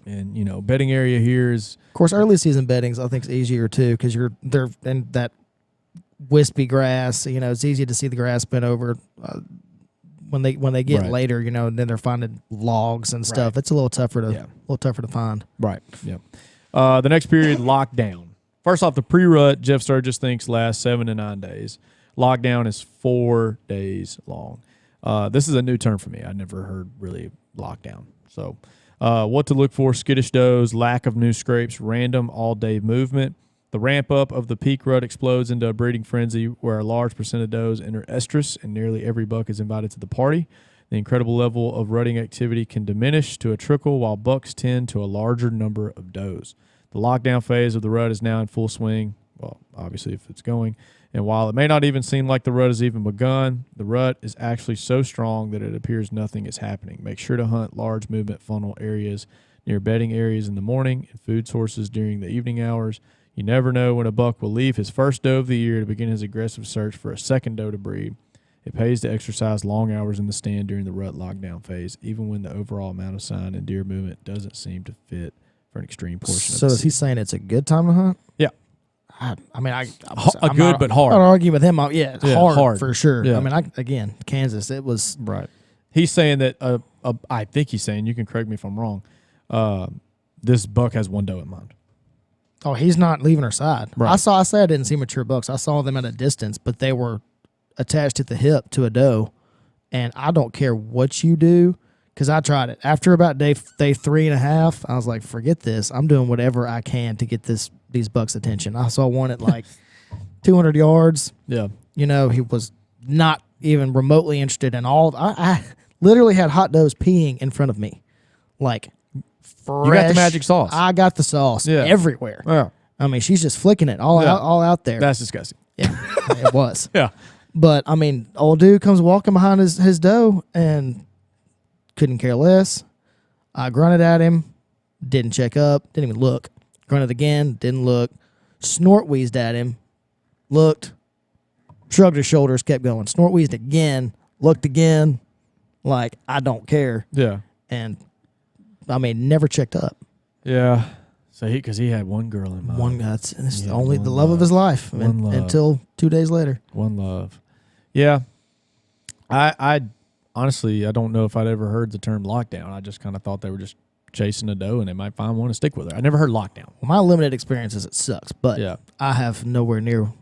[SPEAKER 1] And bedding area here is
[SPEAKER 2] Of course, early season beddings I think is easier too because they're in that wispy grass. It's easy to see the grass bent over. When they get
[SPEAKER 1] Right.
[SPEAKER 2] later, and then they're finding logs and stuff.
[SPEAKER 1] Right.
[SPEAKER 2] It's a little tougher to find.
[SPEAKER 1] right. Yeah. The next period, lockdown. First off, the pre-rut, Jeff Sturgis thinks lasts 7 to 9 days. Lockdown is 4 days long. This is a new term for me. I never heard really lockdown. So what to look for, skittish does, lack of new scrapes, random all-day movement. The ramp-up of the peak rut explodes into a breeding frenzy where a large percent of does enter estrus and nearly every buck is invited to the party. The incredible level of rutting activity can diminish to a trickle while bucks tend to a larger number of does. The lockdown phase of the rut is now in full swing. Well, obviously if it's going. And while it may not even seem like the rut has even begun, the rut is actually so strong that it appears nothing is happening. Make sure to hunt large movement funnel areas near bedding areas in the morning and food sources during the evening hours. You never know when a buck will leave his first doe of the year to begin his aggressive search for a second doe to breed. It pays to exercise long hours in the stand during the rut lockdown phase, even when the overall amount of sign and deer movement doesn't seem to fit for an extreme portion
[SPEAKER 2] So
[SPEAKER 1] of the
[SPEAKER 2] is he
[SPEAKER 1] season.
[SPEAKER 2] saying it's a good time to hunt?
[SPEAKER 1] Yeah.
[SPEAKER 2] I'm
[SPEAKER 1] Good
[SPEAKER 2] not,
[SPEAKER 1] but hard.
[SPEAKER 2] I'm not arguing with him. Yeah,
[SPEAKER 1] Yeah,
[SPEAKER 2] hard,
[SPEAKER 1] hard.
[SPEAKER 2] for sure.
[SPEAKER 1] Yeah.
[SPEAKER 2] I mean, again, Kansas, it was
[SPEAKER 1] Right. He's saying that, I think he's saying, you can correct me if I'm wrong, this buck has one doe in mind.
[SPEAKER 2] Oh, he's not leaving her side.
[SPEAKER 1] Right.
[SPEAKER 2] I said I didn't see mature bucks. I saw them at a distance, but they were attached at the hip to a doe. And I don't care what you do, because I tried it. After about day 3.5, I was like, forget this. I'm doing whatever I can to get these bucks' attention. I saw one at like 200 yards.
[SPEAKER 1] Yeah.
[SPEAKER 2] You know, he was not even remotely interested in all. I literally had hot dogs peeing in front of me, like fresh.
[SPEAKER 1] You got the magic sauce.
[SPEAKER 2] I got the sauce everywhere.
[SPEAKER 1] Yeah.
[SPEAKER 2] I mean, she's just flicking it all out there.
[SPEAKER 1] That's disgusting.
[SPEAKER 2] Yeah, it was.
[SPEAKER 1] Yeah.
[SPEAKER 2] But I mean, old dude comes walking behind his doe and couldn't care less. I grunted at him, didn't check up, didn't even look. Grunted again, didn't look. Snort wheezed at him, looked, shrugged his shoulders, kept going. Snort wheezed again, looked again, like I don't care.
[SPEAKER 1] Yeah.
[SPEAKER 2] And I mean, never checked up.
[SPEAKER 1] Yeah. So because he had one girl in mind.
[SPEAKER 2] One guy, it's
[SPEAKER 1] Yeah,
[SPEAKER 2] only
[SPEAKER 1] one
[SPEAKER 2] the love of his life
[SPEAKER 1] One love.
[SPEAKER 2] until 2 days later.
[SPEAKER 1] One love. Yeah. I honestly, I don't know if I'd ever heard the term lockdown. I just kind of thought they were just chasing a doe and they might find one to stick with her. I never heard lockdown.
[SPEAKER 2] Well, my limited experience is it sucks, but
[SPEAKER 1] Yeah.
[SPEAKER 2] I have nowhere near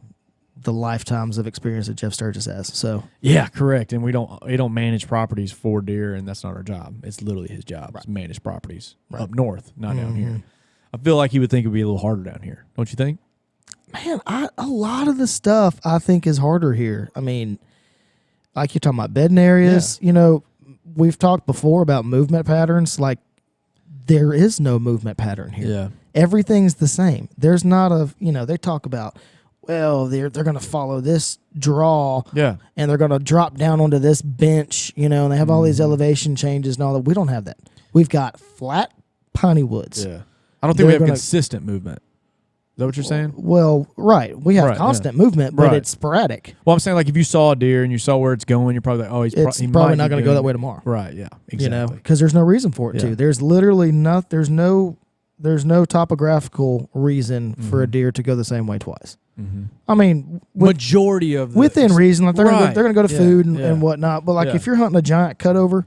[SPEAKER 2] the lifetimes of experience that Jeff Sturgis has. So
[SPEAKER 1] Yeah, correct. And we don't manage properties for deer, and that's not our job. It's literally his job. It's manage properties up north, not down here. I feel like he would think it would be a little harder down here. Don't you think?
[SPEAKER 2] man, a lot of the stuff I think is harder here. I mean, like you're talking about bedding areas, you know, we've talked before about movement patterns. Like there is no movement pattern here.
[SPEAKER 1] Yeah.
[SPEAKER 2] Everything's the same. There's not they talk about, well, they're going to follow this draw.
[SPEAKER 1] Yeah.
[SPEAKER 2] And they're going to drop down onto this bench, and they have all these elevation changes and all that. We don't have that. We've got flat piney woods.
[SPEAKER 1] Yeah. I don't think we
[SPEAKER 2] They're
[SPEAKER 1] have
[SPEAKER 2] gonna-
[SPEAKER 1] consistent movement. Is that what you're saying?
[SPEAKER 2] Well, right. We have
[SPEAKER 1] Right,
[SPEAKER 2] constant movement, but
[SPEAKER 1] Right.
[SPEAKER 2] it's sporadic.
[SPEAKER 1] Well, I'm saying like if you saw a deer and you saw where it's going, you're probably like, oh,
[SPEAKER 2] It's
[SPEAKER 1] he
[SPEAKER 2] probably
[SPEAKER 1] might
[SPEAKER 2] not
[SPEAKER 1] be
[SPEAKER 2] going to go
[SPEAKER 1] doing
[SPEAKER 2] that way
[SPEAKER 1] it.
[SPEAKER 2] tomorrow.
[SPEAKER 1] Right. Yeah. Exactly.
[SPEAKER 2] Because there's no reason for it
[SPEAKER 1] Yeah.
[SPEAKER 2] to. There's literally there's no topographical reason for a deer to go the same way twice.
[SPEAKER 1] Mm-hmm.
[SPEAKER 2] I mean,
[SPEAKER 1] Majority of the
[SPEAKER 2] within reason, like they're
[SPEAKER 1] Right.
[SPEAKER 2] gonna go to
[SPEAKER 1] Yeah,
[SPEAKER 2] food
[SPEAKER 1] yeah.
[SPEAKER 2] and whatnot. But like
[SPEAKER 1] Yeah.
[SPEAKER 2] if you're hunting a giant cutover,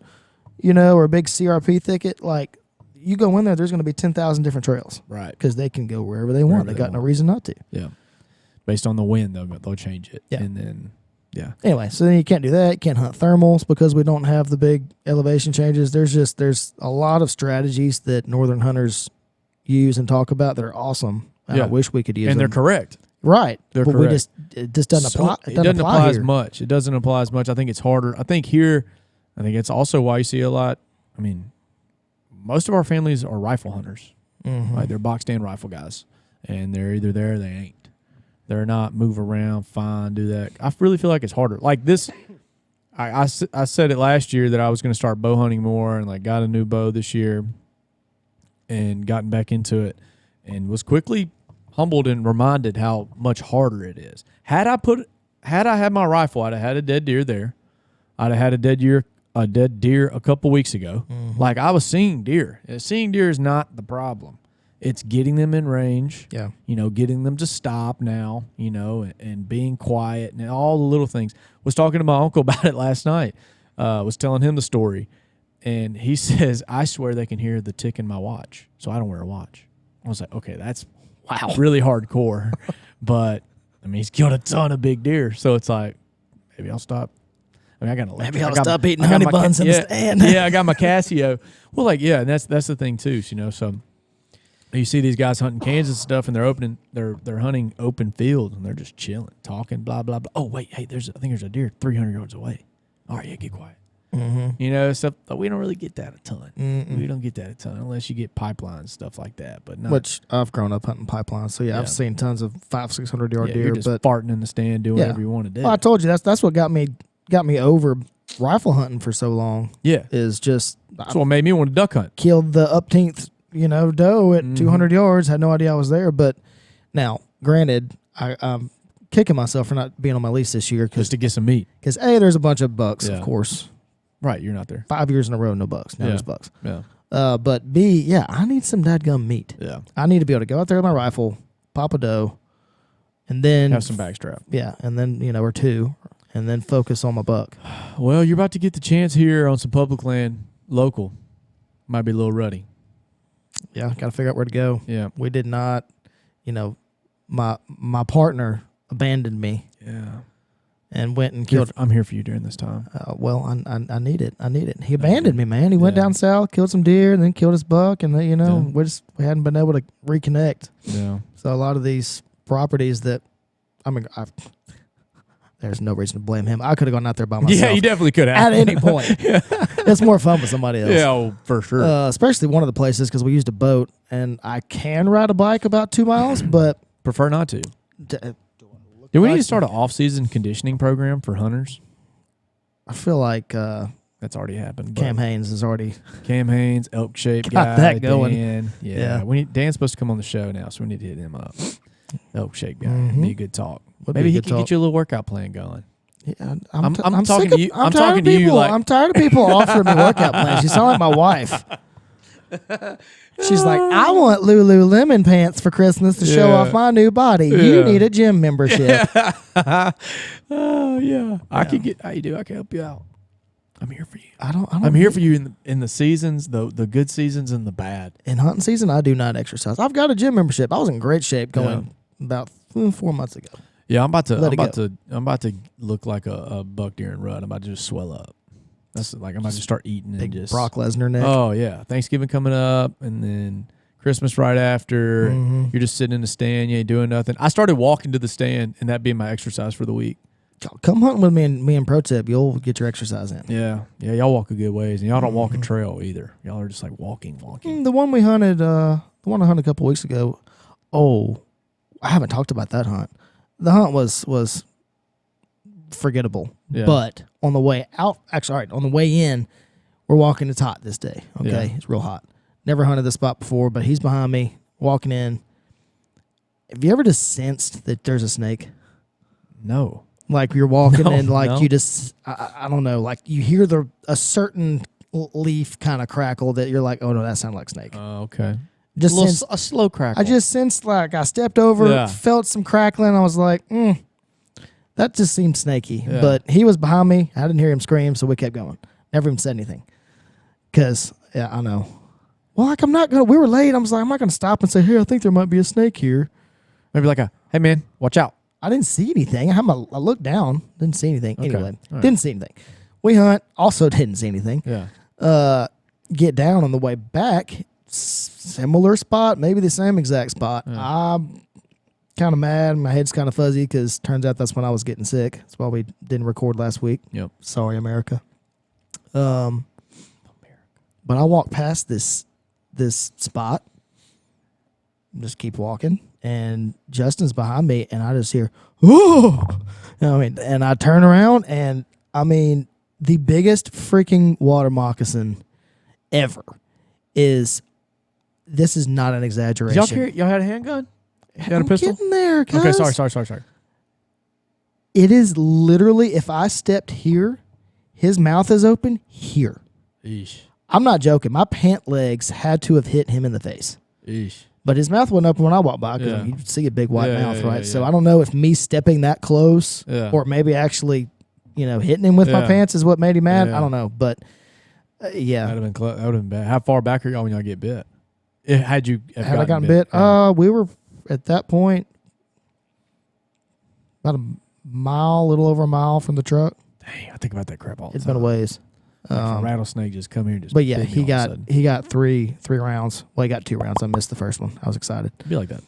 [SPEAKER 2] or a big CRP thicket, like you go in there's going to be 10,000 different trails
[SPEAKER 1] Right.
[SPEAKER 2] because they can go wherever they want.
[SPEAKER 1] Wherever
[SPEAKER 2] They
[SPEAKER 1] they
[SPEAKER 2] got no
[SPEAKER 1] want.
[SPEAKER 2] reason not to.
[SPEAKER 1] Yeah. Based on the wind, they'll change it.
[SPEAKER 2] Yeah.
[SPEAKER 1] And then, yeah.
[SPEAKER 2] Anyway, so then you can't do that. You can't hunt thermals because we don't have the big elevation changes. There's a lot of strategies that northern hunters use and talk about that are awesome. And
[SPEAKER 1] Yeah.
[SPEAKER 2] I wish we could use
[SPEAKER 1] And they're
[SPEAKER 2] them.
[SPEAKER 1] correct.
[SPEAKER 2] Right.
[SPEAKER 1] They're
[SPEAKER 2] but
[SPEAKER 1] correct.
[SPEAKER 2] it just doesn't apply.
[SPEAKER 1] It doesn't apply
[SPEAKER 2] here.
[SPEAKER 1] as much. It doesn't apply as much. I think it's harder. I think it's also why you see a lot. I mean, most of our families are rifle hunters.
[SPEAKER 2] Mm-hmm.
[SPEAKER 1] Right? They're box stand rifle guys. And they're either there or they ain't. They're not move around, fine, do that. I really feel like it's harder. Like this, I said it last year that I was going to start bow hunting more and like got a new bow this year and gotten back into it and was quickly humbled and reminded how much harder it is. Had I had my rifle, I'd have had a dead deer there. I'd have had a dead deer a couple weeks ago.
[SPEAKER 2] Mm-hmm.
[SPEAKER 1] Like I was seeing deer. Seeing deer is not the problem. It's getting them in range.
[SPEAKER 2] Yeah.
[SPEAKER 1] Getting them to stop now, and being quiet and all the little things. Was talking to my uncle about it last night. Was telling him the story. And he says, I swear they can hear the tick in my watch. So I don't wear a watch. I was like, okay, that's really hardcore. But I mean, he's killed a ton of big deer. So it's like, maybe I'll stop. I mean, I got
[SPEAKER 2] Maybe I'll stop eating honey
[SPEAKER 1] my
[SPEAKER 2] buns in the stand.
[SPEAKER 1] Yeah, I got my Casio. Well, like, yeah, and that's the thing too, so you see these guys hunting Kansas and stuff, and they're hunting open fields, and they're just chilling, talking, blah blah blah. Oh wait, hey, I think there's a deer 300 yards away. All right, yeah, get quiet.
[SPEAKER 2] Mm-hmm.
[SPEAKER 1] Stuff we don't really get that a ton.
[SPEAKER 2] Mm-mm.
[SPEAKER 1] We don't get that a ton unless you get pipelines, stuff like that. But no,
[SPEAKER 2] Which I've grown up hunting pipelines, so
[SPEAKER 1] Yeah.
[SPEAKER 2] I've seen tons of 500-600 yard
[SPEAKER 1] yeah,
[SPEAKER 2] deer.
[SPEAKER 1] you're just
[SPEAKER 2] But
[SPEAKER 1] farting in the stand, doing whatever you want to do.
[SPEAKER 2] well, I told you that's what got me over rifle hunting for so long.
[SPEAKER 1] Yeah,
[SPEAKER 2] Is just
[SPEAKER 1] that's what made me want to duck hunt.
[SPEAKER 2] killed the upteenth, doe at
[SPEAKER 1] Mhm.
[SPEAKER 2] 200 yards. Had no idea I was there. But now, granted, I'm kicking myself for not being on my lease this year
[SPEAKER 1] Just to get some meat.
[SPEAKER 2] because there's a bunch of bucks,
[SPEAKER 1] Yeah.
[SPEAKER 2] of course.
[SPEAKER 1] Right, you're not there.
[SPEAKER 2] 5 years in a row, no bucks. Now
[SPEAKER 1] Yeah.
[SPEAKER 2] there's bucks.
[SPEAKER 1] Yeah,
[SPEAKER 2] But B, yeah, I need some dadgum meat.
[SPEAKER 1] yeah.
[SPEAKER 2] I need to be able to go out there with my rifle, pop a doe, and then
[SPEAKER 1] Have some backstrap.
[SPEAKER 2] yeah, and then or two, and then focus on my buck.
[SPEAKER 1] Well, you're about to get the chance here on some public land, local. Might be a little ruddy.
[SPEAKER 2] Yeah, got to figure out where to go.
[SPEAKER 1] Yeah,
[SPEAKER 2] We did not, my partner abandoned me
[SPEAKER 1] yeah.
[SPEAKER 2] and went and killed.
[SPEAKER 1] I'm here for you during this time.
[SPEAKER 2] Well, I need it. I need it. He abandoned me, man. He went
[SPEAKER 1] Yeah.
[SPEAKER 2] down south, killed some deer, and then killed his buck, and then,
[SPEAKER 1] Yeah.
[SPEAKER 2] we hadn't been able to reconnect.
[SPEAKER 1] Yeah,
[SPEAKER 2] So a lot of these properties that there's no reason to blame him. I could have gone out there by myself.
[SPEAKER 1] Yeah, you definitely could have.
[SPEAKER 2] at any point. It's more fun with somebody else.
[SPEAKER 1] Yeah, oh, for sure.
[SPEAKER 2] Especially one of the places because we used a boat, and I can ride a bike about 2 miles, but
[SPEAKER 1] Prefer not to.
[SPEAKER 2] d-
[SPEAKER 1] Do we need to start an off-season conditioning program for hunters?
[SPEAKER 2] I feel like
[SPEAKER 1] That's already happened. but
[SPEAKER 2] Cam Haynes is already.
[SPEAKER 1] Cam Haynes, elk shape
[SPEAKER 2] Got
[SPEAKER 1] guy,
[SPEAKER 2] that going.
[SPEAKER 1] Dan. Yeah,
[SPEAKER 2] Yeah.
[SPEAKER 1] Dan's supposed to come on the show now, so we need to hit him up. Elk shape guy,
[SPEAKER 2] Mhm.
[SPEAKER 1] be a good talk.
[SPEAKER 2] Would be
[SPEAKER 1] Maybe
[SPEAKER 2] a
[SPEAKER 1] he
[SPEAKER 2] good
[SPEAKER 1] can
[SPEAKER 2] talk.
[SPEAKER 1] get you a little workout plan going.
[SPEAKER 2] Yeah,
[SPEAKER 1] I'm
[SPEAKER 2] sick
[SPEAKER 1] talking
[SPEAKER 2] of-
[SPEAKER 1] to you- I'm
[SPEAKER 2] tired
[SPEAKER 1] talking
[SPEAKER 2] of
[SPEAKER 1] to you
[SPEAKER 2] people-
[SPEAKER 1] like-
[SPEAKER 2] I'm tired of people offering me workout plans. You sound like my wife. She's like, I want Lululemon pants for Christmas to show
[SPEAKER 1] Yeah.
[SPEAKER 2] off my new body. You
[SPEAKER 1] Yeah.
[SPEAKER 2] need a gym membership.
[SPEAKER 1] Oh yeah, I can get. How you do? I can help you out. I'm here for you.
[SPEAKER 2] I don't.
[SPEAKER 1] I'm here for you in the seasons, the good seasons and the bad.
[SPEAKER 2] In hunting season, I do not exercise. I've got a gym membership. I was in great shape going about 4 months ago.
[SPEAKER 1] Yeah, I'm about to.
[SPEAKER 2] Let
[SPEAKER 1] I'm
[SPEAKER 2] it
[SPEAKER 1] about
[SPEAKER 2] go.
[SPEAKER 1] to. I'm about to look like a buck deer in rut. I'm about to just swell up. That's like I'm about to start eating and
[SPEAKER 2] Big
[SPEAKER 1] just.
[SPEAKER 2] Brock Lesnar neck.
[SPEAKER 1] Oh yeah, Thanksgiving coming up, and then Christmas right after.
[SPEAKER 2] Mhm.
[SPEAKER 1] You're just sitting in the stand, you ain't doing nothing. I started walking to the stand, and that being my exercise for the week.
[SPEAKER 2] Come hunting with me and Pro Tip. You'll get your exercise in.
[SPEAKER 1] Yeah, y'all walk a good ways, and y'all don't walk a trail either. Y'all are just like walking.
[SPEAKER 2] The one we hunted, the one I hunted a couple weeks ago. Oh, I haven't talked about that hunt. The hunt was forgettable.
[SPEAKER 1] Yeah.
[SPEAKER 2] But on the way out, actually, all right, on the way in, we're walking. It's hot this day. Okay,
[SPEAKER 1] Yeah.
[SPEAKER 2] it's real hot. Never hunted this spot before, but he's behind me walking in. Have you ever just sensed that there's a snake?
[SPEAKER 1] No.
[SPEAKER 2] Like you're walking
[SPEAKER 1] No,
[SPEAKER 2] and like
[SPEAKER 1] no.
[SPEAKER 2] you just, I don't know, like you hear a certain leaf kind of crackle that you're like, oh no, that sounded like snake.
[SPEAKER 1] Okay.
[SPEAKER 2] Just sensed,
[SPEAKER 1] a slow crack.
[SPEAKER 2] I just sensed like I stepped over,
[SPEAKER 1] Yeah.
[SPEAKER 2] felt some crackling. I was like, that just seemed snaky.
[SPEAKER 1] Yeah.
[SPEAKER 2] But he was behind me. I didn't hear him scream, so we kept going. Never even said anything. Because, yeah, I know. Well, like, we were late. I was like, I'm not going to stop and say, hey, I think there might be a snake here.
[SPEAKER 1] maybe like hey man, watch out.
[SPEAKER 2] I didn't see anything. I looked down, didn't see anything.
[SPEAKER 1] Okay.
[SPEAKER 2] Anyway,
[SPEAKER 1] All right.
[SPEAKER 2] didn't see anything. We hunt, also didn't see anything.
[SPEAKER 1] Yeah.
[SPEAKER 2] Get down on the way back, similar spot, maybe the same exact spot. I'm kind of mad. My head's kind of fuzzy because turns out that's when I was getting sick. That's why we didn't record last week.
[SPEAKER 1] Yep.
[SPEAKER 2] Sorry, America. But I walked past this spot, just keep walking, and Justin's behind me, and I just hear, "Oh!" And I turn around, and I mean, the biggest freaking water moccasin ever is. This is not an exaggeration.
[SPEAKER 1] Y'all had a handgun? You got a
[SPEAKER 2] I'm
[SPEAKER 1] pistol?
[SPEAKER 2] getting there.
[SPEAKER 1] Okay,
[SPEAKER 2] cuz.
[SPEAKER 1] sorry.
[SPEAKER 2] It is literally, if I stepped here, his mouth is open here.
[SPEAKER 1] Eesh.
[SPEAKER 2] I'm not joking. My pant legs had to have hit him in the face.
[SPEAKER 1] Eesh.
[SPEAKER 2] But his mouth wasn't open when I walked by because
[SPEAKER 1] Yeah.
[SPEAKER 2] you see a big white
[SPEAKER 1] Yeah,
[SPEAKER 2] mouth,
[SPEAKER 1] yeah,
[SPEAKER 2] right?
[SPEAKER 1] yeah,
[SPEAKER 2] So
[SPEAKER 1] yeah.
[SPEAKER 2] I don't know if me stepping that close
[SPEAKER 1] Yeah.
[SPEAKER 2] or maybe actually, hitting him with my
[SPEAKER 1] Yeah.
[SPEAKER 2] pants is what made him mad.
[SPEAKER 1] Yeah.
[SPEAKER 2] I don't know. But yeah.
[SPEAKER 1] That'd have been that would have been bad. How far back are y'all when y'all get bit? Had you have
[SPEAKER 2] Had I gotten bit?
[SPEAKER 1] Yeah.
[SPEAKER 2] We were at that point about a little over a mile from the truck.
[SPEAKER 1] Dang, I think about that crap all the
[SPEAKER 2] It's
[SPEAKER 1] time.
[SPEAKER 2] been a ways.
[SPEAKER 1] Like a rattlesnake just come here and just
[SPEAKER 2] But yeah,
[SPEAKER 1] bit me
[SPEAKER 2] he
[SPEAKER 1] all of a
[SPEAKER 2] got
[SPEAKER 1] sudden.
[SPEAKER 2] he got three rounds. Well, he got 2 rounds. I missed the first one. I was excited.
[SPEAKER 1] It'd be like that.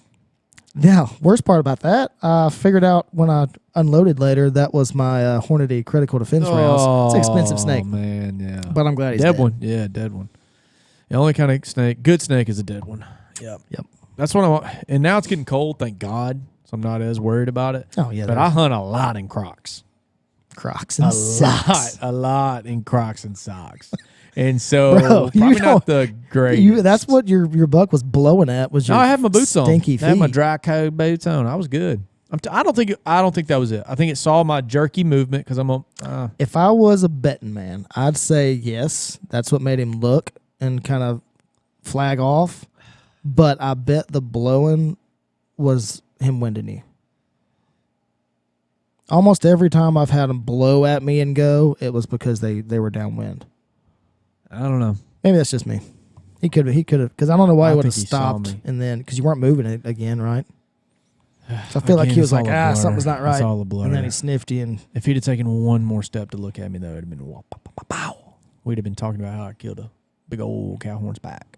[SPEAKER 2] Now, worst part about that, I figured out when I unloaded later that was my Hornady critical defense rounds. It's an expensive snake,
[SPEAKER 1] Oh man, yeah.
[SPEAKER 2] but I'm glad he's
[SPEAKER 1] dead
[SPEAKER 2] dead.
[SPEAKER 1] one. Yeah, dead one. The only kind of snake, good snake, is a dead one. Yep.
[SPEAKER 2] Yep.
[SPEAKER 1] That's what I want. And now it's getting cold, thank God. So I'm not as worried about it.
[SPEAKER 2] Oh yeah,
[SPEAKER 1] But I hunt a lot in Crocs.
[SPEAKER 2] Crocs and
[SPEAKER 1] A
[SPEAKER 2] socks.
[SPEAKER 1] lot in Crocs and socks. And so
[SPEAKER 2] Bro, you
[SPEAKER 1] probably
[SPEAKER 2] don't-
[SPEAKER 1] not the greatest.
[SPEAKER 2] That's what your buck was blowing at. Was your
[SPEAKER 1] No, I had my boots on.
[SPEAKER 2] stinky feet?
[SPEAKER 1] I had my dry coat boots on. I was good. I don't think that was it. I think it saw my jerky movement because I'm a.
[SPEAKER 2] If I was a betting man, I'd say yes. That's what made him look and kind of flag off. But I bet the blowing was him winding you. Almost every time I've had him blow at me and go, it was because they were downwind.
[SPEAKER 1] I don't know.
[SPEAKER 2] Maybe that's just me. He could have, because I don't know why
[SPEAKER 1] I
[SPEAKER 2] he would have
[SPEAKER 1] think he saw
[SPEAKER 2] stopped
[SPEAKER 1] me.
[SPEAKER 2] and then, because you weren't moving it again, right? So I feel like he was like, something's not right.
[SPEAKER 1] It's all a blur.
[SPEAKER 2] And then he sniffed you and
[SPEAKER 1] If he'd have taken one more step to look at me, though, it'd have been pow, pow, pow, pow. We'd have been talking about how I killed a big old cow horn's back.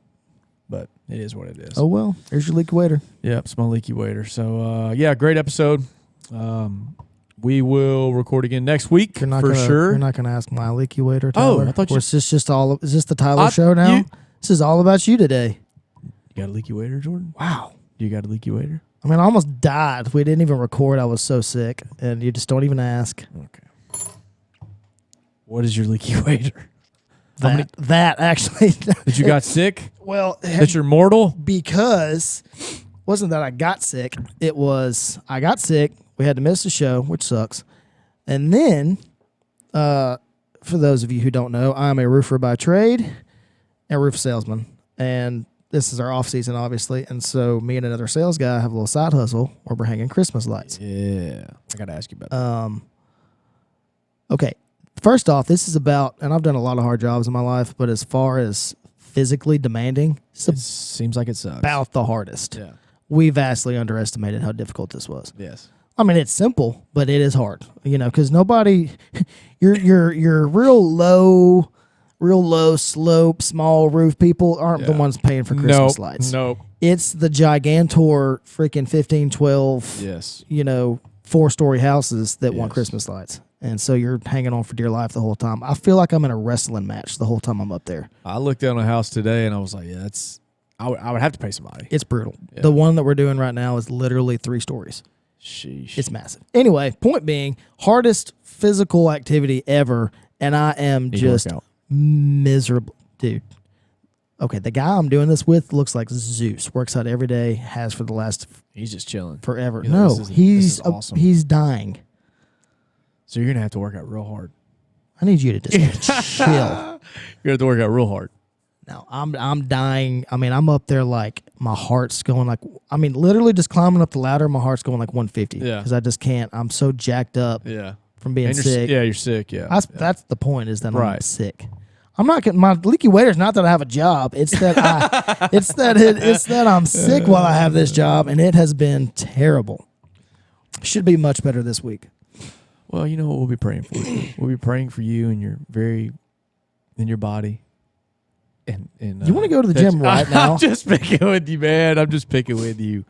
[SPEAKER 1] But it is what it is.
[SPEAKER 2] oh well, there's your leaky waiter.
[SPEAKER 1] Yep, small leaky waiter. So, yeah, great episode. We will record again next week
[SPEAKER 2] You're not
[SPEAKER 1] for
[SPEAKER 2] gonna,
[SPEAKER 1] sure.
[SPEAKER 2] You're not going to ask my leaky waiter,
[SPEAKER 1] Oh,
[SPEAKER 2] Tyler?
[SPEAKER 1] I thought you-
[SPEAKER 2] Or is this just all? Is this the Tyler show now?
[SPEAKER 1] you-
[SPEAKER 2] This is all about you today.
[SPEAKER 1] You got a leaky waiter, Jordan?
[SPEAKER 2] Wow.
[SPEAKER 1] You got a leaky waiter?
[SPEAKER 2] I mean, I almost died. We didn't even record. I was so sick, and you just don't even ask.
[SPEAKER 1] Okay. What is your leaky waiter? How many-
[SPEAKER 2] That actually.
[SPEAKER 1] That you got sick?
[SPEAKER 2] Well,
[SPEAKER 1] That you're mortal?
[SPEAKER 2] because it wasn't that I got sick. It was I got sick. We had to miss the show, which sucks. And then, for those of you who don't know, I'm a roofer by trade and roof salesman. And this is our off season, obviously. And so me and another sales guy have a little side hustle where we're hanging Christmas lights.
[SPEAKER 1] Yeah. I got to ask you about that.
[SPEAKER 2] Okay. First off, this is about, and I've done a lot of hard jobs in my life, but as far as physically demanding, it's
[SPEAKER 1] It seems like it sucks.
[SPEAKER 2] about the hardest.
[SPEAKER 1] Yeah.
[SPEAKER 2] We vastly underestimated how difficult this was.
[SPEAKER 1] Yes.
[SPEAKER 2] I mean, it's simple, but it is hard, because nobody, you're real low slope, small roof people aren't the
[SPEAKER 1] Yeah.
[SPEAKER 2] ones paying for Christmas lights.
[SPEAKER 1] Nope.
[SPEAKER 2] It's the gigantor freaking 15, 12,
[SPEAKER 1] Yes.
[SPEAKER 2] 4-story houses that want
[SPEAKER 1] Yes.
[SPEAKER 2] Christmas lights. And so you're hanging on for dear life the whole time. I feel like I'm in a wrestling match the whole time I'm up there.
[SPEAKER 1] I looked down a house today and I was like, yeah, I would have to pay somebody.
[SPEAKER 2] It's brutal.
[SPEAKER 1] Yeah.
[SPEAKER 2] The one that we're doing right now is literally 3 stories.
[SPEAKER 1] Sheesh.
[SPEAKER 2] It's massive. Anyway, point being, hardest physical activity ever, and I am
[SPEAKER 1] Need to
[SPEAKER 2] just
[SPEAKER 1] work out.
[SPEAKER 2] miserable. Dude. Okay, the guy I'm doing this with looks like Zeus. Works out every day, has for the last
[SPEAKER 1] He's just chilling.
[SPEAKER 2] forever.
[SPEAKER 1] Yeah,
[SPEAKER 2] No,
[SPEAKER 1] this is
[SPEAKER 2] he's
[SPEAKER 1] awesome.
[SPEAKER 2] he's dying.
[SPEAKER 1] So you're going to have to work out real hard.
[SPEAKER 2] I need you to just chill.
[SPEAKER 1] You're going to have to work out real hard.
[SPEAKER 2] No, I'm dying. I mean, I'm up there like my heart's going like, I mean, literally just climbing up the ladder, my heart's going like 150.
[SPEAKER 1] Yeah.
[SPEAKER 2] Because I just can't. I'm so jacked up
[SPEAKER 1] Yeah.
[SPEAKER 2] from being
[SPEAKER 1] And you're
[SPEAKER 2] sick.
[SPEAKER 1] Yeah, you're sick. Yeah.
[SPEAKER 2] That's the point, is that I'm
[SPEAKER 1] Right.
[SPEAKER 2] sick. I'm not getting my leaky waiter is not that I have a job. It's that it's that I'm sick while I have this job, and it has been terrible. Should be much better this week.
[SPEAKER 1] Well, you know what we'll be praying for? We'll be praying for you and your body. And
[SPEAKER 2] You wanna go to the gym right now?
[SPEAKER 1] I'm just picking with you, man. I'm just picking with you.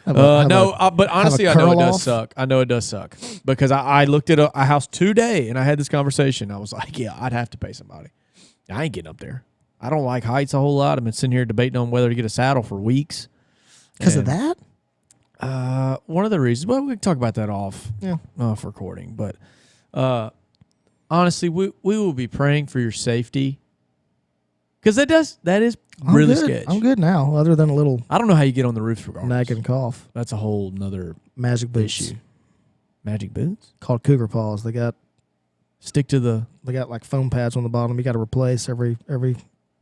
[SPEAKER 2] Have
[SPEAKER 1] But honestly, I know it
[SPEAKER 2] curl
[SPEAKER 1] does
[SPEAKER 2] off?
[SPEAKER 1] suck. I know it does suck because I looked at a house today and I had this conversation. I was like, yeah, I'd have to pay somebody. I ain't getting up there. I don't like heights a whole lot. I've been sitting here debating on whether to get a saddle for weeks.
[SPEAKER 2] because of
[SPEAKER 1] And,
[SPEAKER 2] that.
[SPEAKER 1] one of the reasons, well, we can talk about that off recording. But honestly, we will be praying for your safety because that is
[SPEAKER 2] I'm
[SPEAKER 1] really
[SPEAKER 2] good.
[SPEAKER 1] sketch.
[SPEAKER 2] I'm good now, other than a little
[SPEAKER 1] I don't know how you get on the roofs regardless.
[SPEAKER 2] nagging cough.
[SPEAKER 1] That's a whole nother
[SPEAKER 2] Magic boots
[SPEAKER 1] issue. Magic boots?
[SPEAKER 2] called Cougar Paws. They got
[SPEAKER 1] Stick to the.
[SPEAKER 2] like foam pads on the bottom. You got to replace every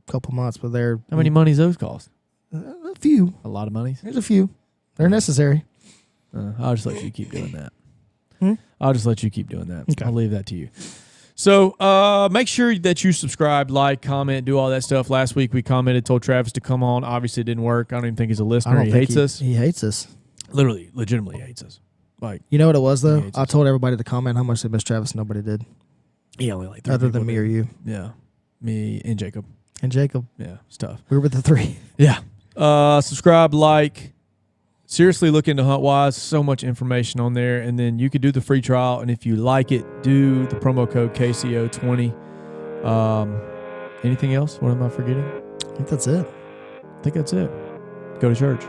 [SPEAKER 2] couple months, but they're
[SPEAKER 1] How many monies those cost?
[SPEAKER 2] a few.
[SPEAKER 1] A lot of monies.
[SPEAKER 2] There's a few. They're necessary.
[SPEAKER 1] I'll just let you keep doing that.
[SPEAKER 2] Hmm?
[SPEAKER 1] I'll just let you keep doing that.
[SPEAKER 2] Okay.
[SPEAKER 1] I'll leave that to you. So make sure that you subscribe, like, comment, do all that stuff. Last week we commented, told Travis to come on. Obviously it didn't work. I don't even think he's a
[SPEAKER 2] I
[SPEAKER 1] listener.
[SPEAKER 2] don't
[SPEAKER 1] He
[SPEAKER 2] think
[SPEAKER 1] hates us.
[SPEAKER 2] He hates us.
[SPEAKER 1] Literally, legitimately hates us. Like,
[SPEAKER 2] You know what it was though?
[SPEAKER 1] He hates
[SPEAKER 2] I
[SPEAKER 1] us.
[SPEAKER 2] told everybody to comment how much they missed Travis. Nobody did,
[SPEAKER 1] he only like 3
[SPEAKER 2] other than
[SPEAKER 1] people
[SPEAKER 2] me
[SPEAKER 1] did.
[SPEAKER 2] or you
[SPEAKER 1] Yeah, me and Jacob.
[SPEAKER 2] and Jacob.
[SPEAKER 1] Yeah, it's tough.
[SPEAKER 2] We were the 3.
[SPEAKER 1] Yeah. Subscribe, like. Seriously, look into HuntWise. So much information on there. And then you could do the free trial. And if you like it, do the promo code KCO20. Anything else? What am I forgetting?
[SPEAKER 2] I think that's it.
[SPEAKER 1] I think that's it. Go to church.